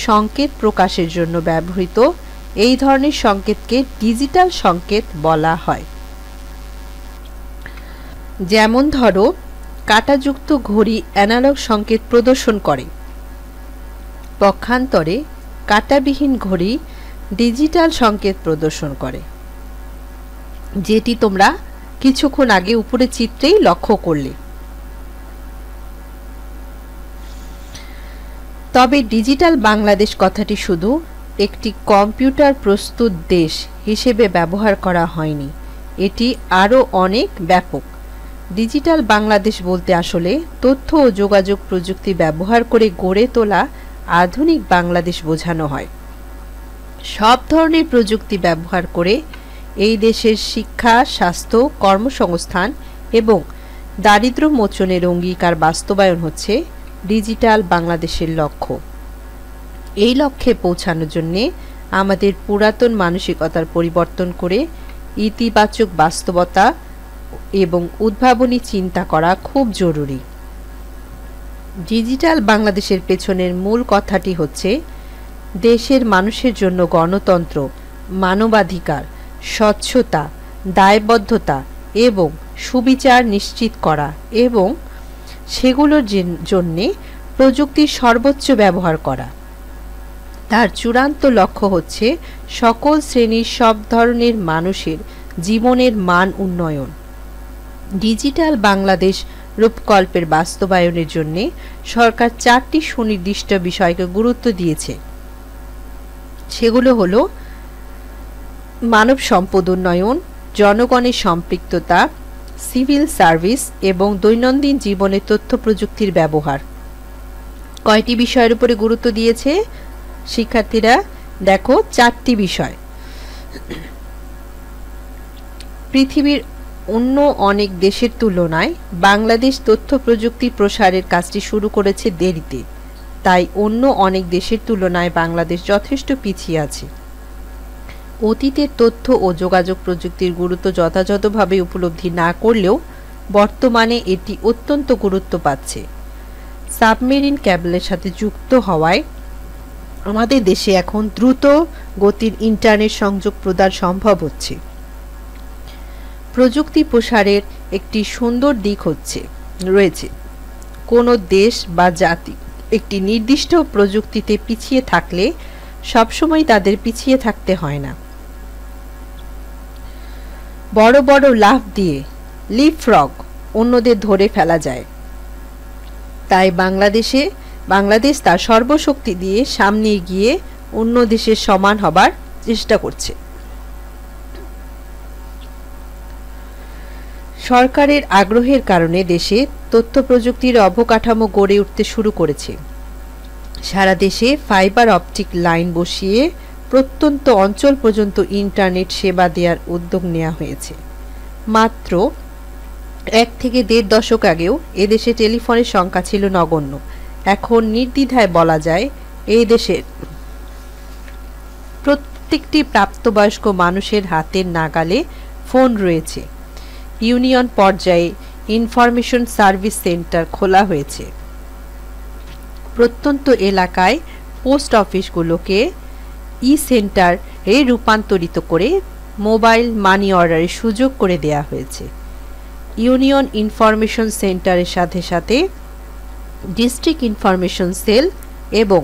সংকেত প্রকাশের জন্য ব্যবহৃত এই ধরনের সংকেতকে ডিজিটাল সংকেত বলা হয়। যেমন ধরো, কাঁটাযুক্ত ঘড়ি অ্যানালগ সংকেত প্রদর্শন করে, পক্ষান্তরে কাঁটাবিহীন ঘড়ি ডিজিটাল সংকেত প্রদর্শন করে, যেটি তোমরা কিছুক্ষণ আগে উপরে চিত্রেই লক্ষ্য করলে। তবে ডিজিটাল বাংলাদেশ কথাটি শুধু একটি কম্পিউটার প্রস্তুত দেশ হিসেবে ব্যবহার করা হয়নি, এটি আরও অনেক ব্যাপক। ডিজিটাল বাংলাদেশ বলতে আসলে তথ্য ও যোগাযোগ প্রযুক্তি ব্যবহার করে গড়ে তোলা আধুনিক বাংলাদেশ বোঝানো হয়। সব ধরনের প্রযুক্তি ব্যবহার করে এই দেশের শিক্ষা, স্বাস্থ্য, কর্মসংস্থান এবং দারিদ্র্য মোচনের অঙ্গীকার বাস্তবায়ন হচ্ছে ডিজিটাল বাংলাদেশের লক্ষ্য। এই লক্ষ্যে পৌঁছানোর জন্যে আমাদের পুরাতন মানসিকতার পরিবর্তন করে ইতিবাচক বাস্তবতা এবং উদ্ভাবনী চিন্তা করা খুব জরুরি। ডিজিটাল বাংলাদেশের পেছনের মূল কথাটি হচ্ছে দেশের মানুষের জন্য গণতন্ত্র, মানবাধিকার, স্বচ্ছতা, দায়বদ্ধতা এবং সুবিচার নিশ্চিত করা এবং সেগুলোর জন্যে প্রযুক্তির সর্বোচ্চ ব্যবহার করা। তার চূড়ান্ত লক্ষ্য হচ্ছে সকল শ্রেণীর সব ধরনের মানুষের জীবনের মান উন্নয়ন। ডিজিটাল বাংলাদেশ রূপকল্পের বাস্তবায়নের জন্য সরকার 4টি সুনির্দিষ্ট বিষয়কে গুরুত্ব দিয়েছে। সেগুলো হলো মানব সম্পদ উন্নয়ন, জনগণের সম্পৃক্ততা, সিভিল সার্ভিস এবং দৈনন্দিন জীবনে তথ্য প্রযুক্তির ব্যবহার। কয়টি বিষয়ের উপরে গুরুত্ব দিয়েছে শিক্ষার্থীরা? দেখো, 4টি বিষয়। পৃথিবীর অন্য অনেক দেশের তুলনায় বাংলাদেশ তথ্য প্রযুক্তি প্রসারের কাজটি শুরু করেছে দেরিতে, তাই অন্য অনেক দেশের তুলনায় বাংলাদেশ যথেষ্ট পিছিয়ে আছে। অতীতের তথ্য ও যোগাযোগ প্রযুক্তির গুরুত্ব যথাযথভাবে উপলব্ধি না করলেও বর্তমানে এটি অত্যন্ত গুরুত্ব পাচ্ছে। সাবমেরিন ক্যাবলের সাথে যুক্ত হওয়ায় আমাদের দেশে এখন দ্রুত গতির ইন্টারনেট সংযোগ প্রদান সম্ভব হচ্ছে। প্রযুক্তি প্রসারের একটি সুন্দর দিক রয়েছে, কোনো দেশ বা জাতি একটি নির্দিষ্ট প্রযুক্তিতে পিছিয়ে থাকলে সবসময় তাদের পিছিয়ে থাকতে হয় না। বড় বড় লাফ দিয়ে লিপফ্রগ অন্যদের ধরে ফেলা যায়। তাই বাংলাদেশ তার সর্বশক্তি দিয়ে সামনে এগিয়ে অন্য দেশের সমান হবার চেষ্টা করছে। সরকারের আগ্রহের কারণে দেশে তথ্য প্রযুক্তির অবকাঠামো গড়ে উঠতে শুরু করেছে। সারা দেশে ফাইবার অপটিক লাইন বসিয়ে প্রত্যন্ত অঞ্চল পর্যন্ত ইন্টারনেট সেবা দেওয়ার উদ্যোগ নেওয়া হয়েছে। মাত্র 1 থেকে 1.5 দশক আগেও এদেশে টেলিফোনের সংখ্যা ছিল নগণ্য। এখন নির্দ্বিধায় বলা যায় এই দেশের প্রত্যেকটি প্রাপ্তবয়স্ক মানুষের হাতের নাগালে ফোন রয়েছে। ইউনিয়ন পর্যায়ে ইনফরমেশন সার্ভিস সেন্টার খোলা হয়েছে। প্রত্যন্ত এলাকায় পোস্ট অফিসগুলোকে ই-সেন্টারে রূপান্তরিত করে মোবাইল মানি অর্ডারের সুযোগ করে দেয়া হয়েছে। ইউনিয়ন ইনফরমেশন সেন্টারের সাথে সাথে ডিস্ট্রিক্ট ইনফরমেশন সেল এবং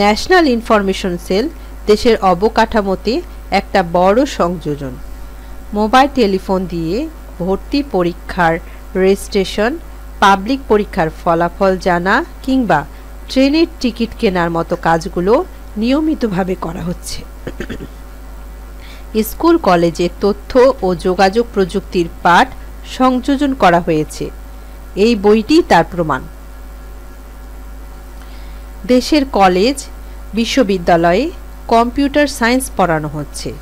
ন্যাশনাল ইনফরমেশন সেল দেশের অবকাঠামোতে একটা বড় সংযোজন। মোবাইল টেলিফোন দিয়ে ভর্তি পরীক্ষার রেজিস্ট্রেশন, পাবলিক পরীক্ষার ফলাফল জানা কিংবা ট্রেনের টিকিট কেনার মতো কাজগুলো নিয়মিতভাবে করা হচ্ছে। স্কুল কলেজে তথ্য ও যোগাযোগ প্রযুক্তির পাঠ সংযোজন করা হয়েছে। এই বইটি তার প্রমাণ। দেশের কলেজ বিশ্ববিদ্যালয়ে কম্পিউটার সায়েন্স পড়ানো হচ্ছে।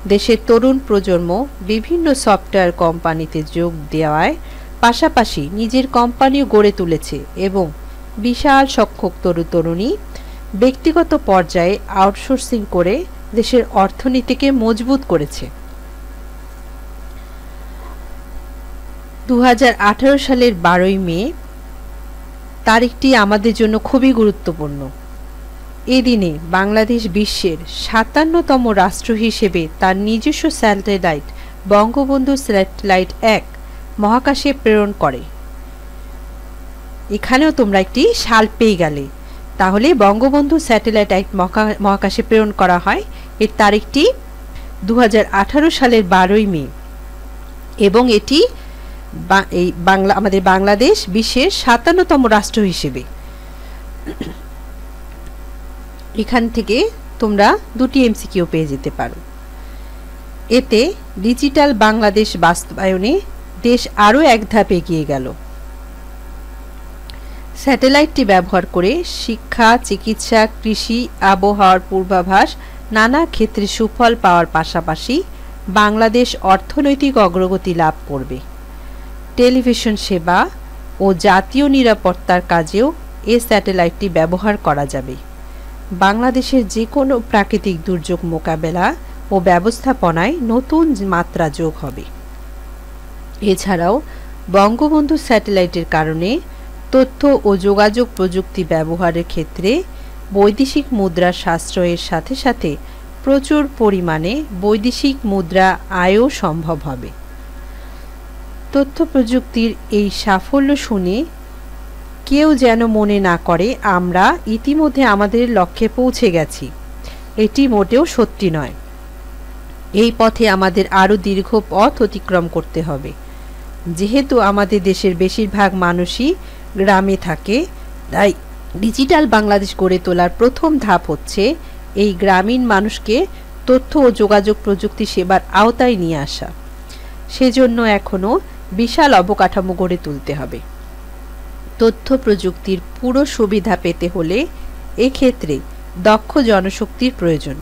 দেশের তরুণ প্রজন্ম বিভিন্ন সফটওয়্যার কোম্পানিতে যোগ দেওয়ার পাশাপাশি নিজের কোম্পানিও গড়ে তুলেছে এবং বিশাল সংখ্যক তরুণ-তরুণী ব্যক্তিগত পর্যায়ে আউটসোর্সিং করে দেশের অর্থনীতিকে মজবুত করেছে। 2018 সালের 12 মে তারিখটি আমাদের জন্য খুবই গুরুত্বপূর্ণ। এই দিনে বাংলাদেশ বিশ্বের 57তম রাষ্ট্র হিসেবে তার নিজস্ব স্যাটেলাইট বঙ্গবন্ধু স্যাটেলাইট 1 মহাকাশে প্রেরণ করে। এখানেও তোমরা একটি সাল পেয়ে গেলে। তাহলে বঙ্গবন্ধু স্যাটেলাইট 1 মহাকাশে প্রেরণ করা হয়, এর তারিখটি 2018 সালের 12 মে এবং এটি আমাদের বাংলাদেশ বিশ্বের 57তম রাষ্ট্র হিসেবে। এখান থেকে তোমরা দুটি এমসিকিউ পেয়ে যেতে পারো। এতে ডিজিটাল বাংলাদেশ বাস্তবায়নে দেশ আরও এক ধাপ এগিয়ে গেল। স্যাটেলাইটটি ব্যবহার করে শিক্ষা, চিকিৎসা, কৃষি, আবহাওয়ার পূর্বাভাস নানা ক্ষেত্রে সুফল পাওয়ার পাশাপাশি বাংলাদেশ অর্থনৈতিক অগ্রগতি লাভ করবে। টেলিভিশন সেবা ও জাতীয় নিরাপত্তার কাজেও এই স্যাটেলাইটটি ব্যবহার করা যাবে। বাংলাদেশের যে কোনো প্রাকৃতিক দুর্যোগ মোকাবেলা ও ব্যবস্থাপনায় নতুন মাত্রা যোগ হবে। এছাড়াও বঙ্গবন্ধু স্যাটেলাইটের কারণে তথ্য ও যোগাযোগ প্রযুক্তি ব্যবহারের ক্ষেত্রে বৈদেশিক মুদ্রা সাশ্রয়ের সাথে সাথে প্রচুর পরিমাণে বৈদেশিক মুদ্রা আয়ও সম্ভব হবে। তথ্য প্রযুক্তির এই সাফল্য শুনে কেউ যেন মনে না করে আমরা ইতিমধ্যে আমাদের লক্ষ্যে পৌঁছে গেছি। এটি মোটেও সত্যি নয়। এই পথে আমাদের আরও দীর্ঘ পথ অতিক্রম করতে হবে। যেহেতু আমাদের দেশের বেশিরভাগ মানুষই গ্রামে থাকে, তাই ডিজিটাল বাংলাদেশ গড়ে তোলার প্রথম ধাপ হচ্ছে এই গ্রামীণ মানুষকে তথ্য ও যোগাযোগ প্রযুক্তি সেবার আওতায় নিয়ে আসা। সেজন্য এখনও বিশাল অবকাঠামো গড়ে তুলতে হবে। তথ্য প্রযুক্তির পুরো সুবিধা পেতে হলে এক্ষেত্রে দক্ষ জনশক্তির প্রয়োজন।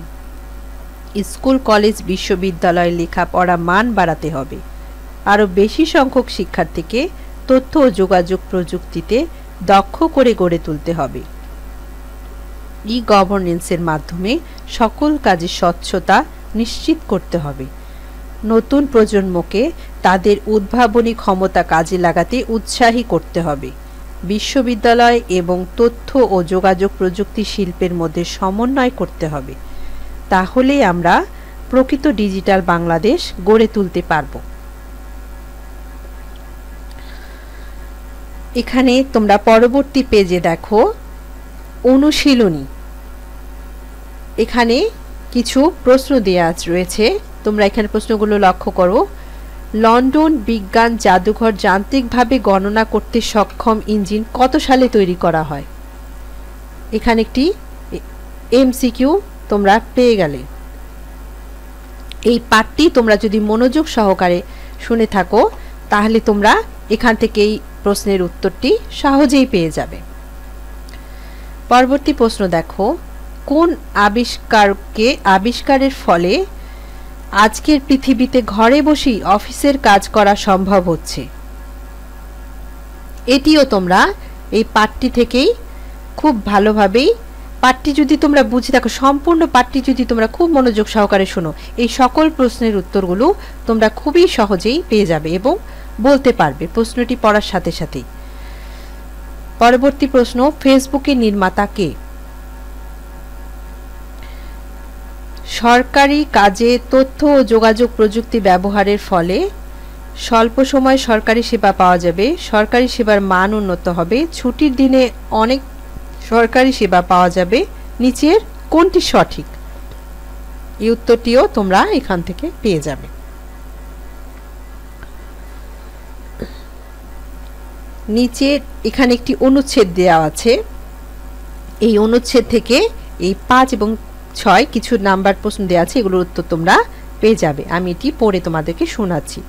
স্কুল, কলেজ, বিশ্ববিদ্যালয়ে লেখাপড়া মান বাড়াতে হবে। আরও বেশি সংখ্যক শিক্ষার্থীকে তথ্য ও যোগাযোগ প্রযুক্তিতে দক্ষ করে গড়ে তুলতে হবে। ই-গভর্নেন্সের মাধ্যমে সকল কাজে স্বচ্ছতা নিশ্চিত করতে হবে। নতুন প্রজন্মকে তাদের উদ্ভাবনী ক্ষমতা কাজে লাগাতে উৎসাহী করতে হবে। বিশ্ববিদ্যালয় এবং তথ্য ও যোগাযোগ প্রযুক্তি শিল্পের মধ্যে সমন্বয় করতে হবে। তাহলেই আমরা প্রকৃত ডিজিটাল বাংলাদেশ গড়ে তুলতে পারব। এখানে তোমরা পরবর্তী পেজে দেখো অনুশীলনী। এখানে কিছু প্রশ্ন দেয়া রয়েছে, তোমরা এখানে প্রশ্নগুলো লক্ষ্য করো। লন্ডন বিজ্ঞান জাদুঘর যান্ত্রিকভাবে গণনা করতে সক্ষম ইঞ্জিন কত সালে তৈরি করা হয়? এখানে একটি এমসিকিউ তোমরা পেয়ে গেলে। এই পাঠটি তোমরা যদি মনোযোগ সহকারে শুনে থাকো তাহলে তোমরা এখান থেকে এই প্রশ্নের উত্তরটি সহজেই পেয়ে যাবে। পরবর্তী প্রশ্ন দেখো, কোন আবিষ্কারের ফলে আজকের পৃথিবীতে ঘরে বসেই অফিসের কাজ করা সম্ভব হচ্ছে? এটিও তোমরা এই পাঠটি থেকেই খুব ভালোভাবেই, পাঠটি যদি তোমরা বুঝে থাকো, সম্পূর্ণ পাঠটি যদি তোমরা খুব মনোযোগ সহকারে শোনো, এই সকল প্রশ্নের উত্তরগুলো তোমরা খুবই সহজেই পেয়ে যাবে এবং বলতে পারবে প্রশ্নটি পড়ার সাথে সাথেই। পরবর্তী প্রশ্ন, ফেসবুকের নির্মাতা কে? সরকারি কাজে তথ্য ও যোগাযোগ প্রযুক্তি ব্যবহারের ফলে স্বল্প সময়ে সরকারি সেবা পাওয়া যাবে, সরকারি সেবার মান উন্নত হবে, ছুটির দিনে অনেক সরকারি সেবা পাওয়া যাবে। নিচের কোনটি সঠিক? এই উত্তরটিও তোমরা এখান থেকে পেয়ে যাবে। নিচে এখানে একটি অনুচ্ছেদ দেওয়া আছে, এই অনুচ্ছেদ থেকে এই 5 এবং 6 কিছু নাম্বার প্রশ্ন দেওয়া আছে, এগুলোর উত্তর তোমরা পেয়ে যাবে। আমি এটি পড়ে তোমাদেরকে শোনাচ্ছি।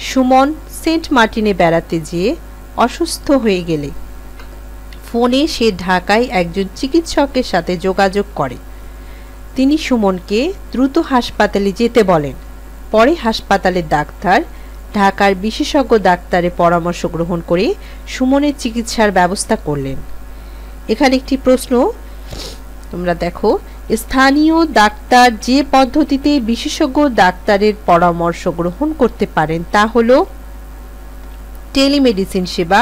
সুমন সেন্ট মার্টিনে বেড়াতে যেয়ে অসুস্থ হয়ে গেলে ফোনে সে ঢাকায় একজন চিকিৎসকের সাথে যোগাযোগ করে। তিনি সুমনকে দ্রুত হাসপাতালে যেতে বলেন। পরে হাসপাতালের ডাক্তার ঢাকার বিশেষজ্ঞ ডাক্তারের পরামর্শ গ্রহণ করে সুমনের চিকিৎসার ব্যবস্থা করলেন। এখানে একটি প্রশ্ন তোমরা দেখো, স্থানীয় ডাক্তার যে পদ্ধতিতে বিশেষজ্ঞ ডাক্তারের পরামর্শ গ্রহণ করতে পারেন তা হলো টেলিমেডিসিন সেবা,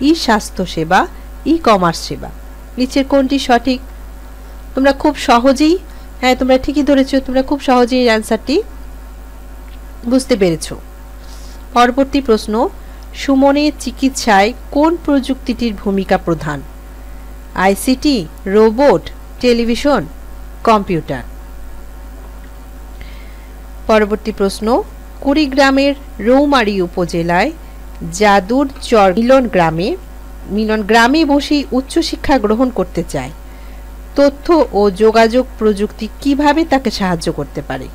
ই স্বাস্থ্য সেবা, ই কমার্স সেবা। নিচের কোনটি সঠিক? তোমরা খুব সহজেই, হ্যাঁ তোমরা ঠিকই ধরেছো, তোমরা খুব সহজেই অ্যান্সারটি বুঝতে পেরেছো। পরবর্তী প্রশ্ন, সুমনের চিকিৎসায় কোন প্রযুক্তিটির ভূমিকা প্রধান? ICT, robot, television, computer. পরবর্তী প্রশ্ন, কুড়িগ্রামের রৌমারী উপজেলায় যাদুর চর মিলন গ্রামে বসেই উচ্চশিক্ষা গ্রহণ করতে চায়। তথ্য ও যোগাযোগ প্রযুক্তি কিভাবে তাকে সাহায্য করতে পারে?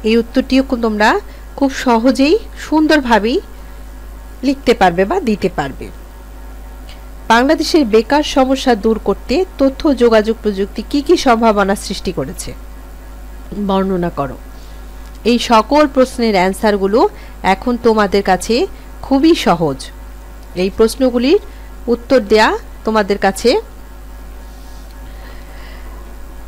এই উত্তরটিও তোমরা খুব সহজেই সুন্দরভাবেই লিখতে পারবে বা দিতে পারবে। বাংলাদেশের বেকার সমস্যা দূর করতে তথ্য যোগাযোগ প্রযুক্তি কি কি সম্ভাবনা সৃষ্টি করেছে বর্ণনা করো। এই সকল প্রশ্নের অ্যান্সারগুলো এখন তোমাদের কাছে খুবই সহজ। এই প্রশ্নগুলির উত্তর দেয়া তোমাদের কাছে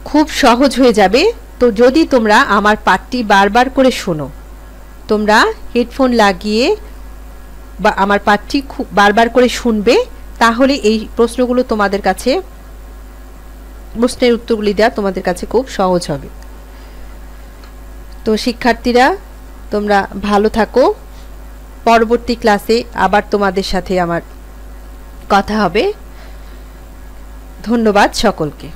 খুব সহজ হয়ে যাবে। তো যদি তোমরা আমার পাঠটি বারবার করে শোনো, তোমরা হেডফোন লাগিয়ে বা আমার পাঠটি খুব বারবার করে শুনবে, তাহলে এই প্রশ্নগুলো তোমাদের কাছে, প্রশ্নের উত্তরগুলি দেওয়া তোমাদের কাছে খুব সহজ হবে। তো শিক্ষার্থীরা তোমরা ভালো থাকো। পরবর্তী ক্লাসে আবার তোমাদের সাথে আমার কথা হবে। ধন্যবাদ সকলকে।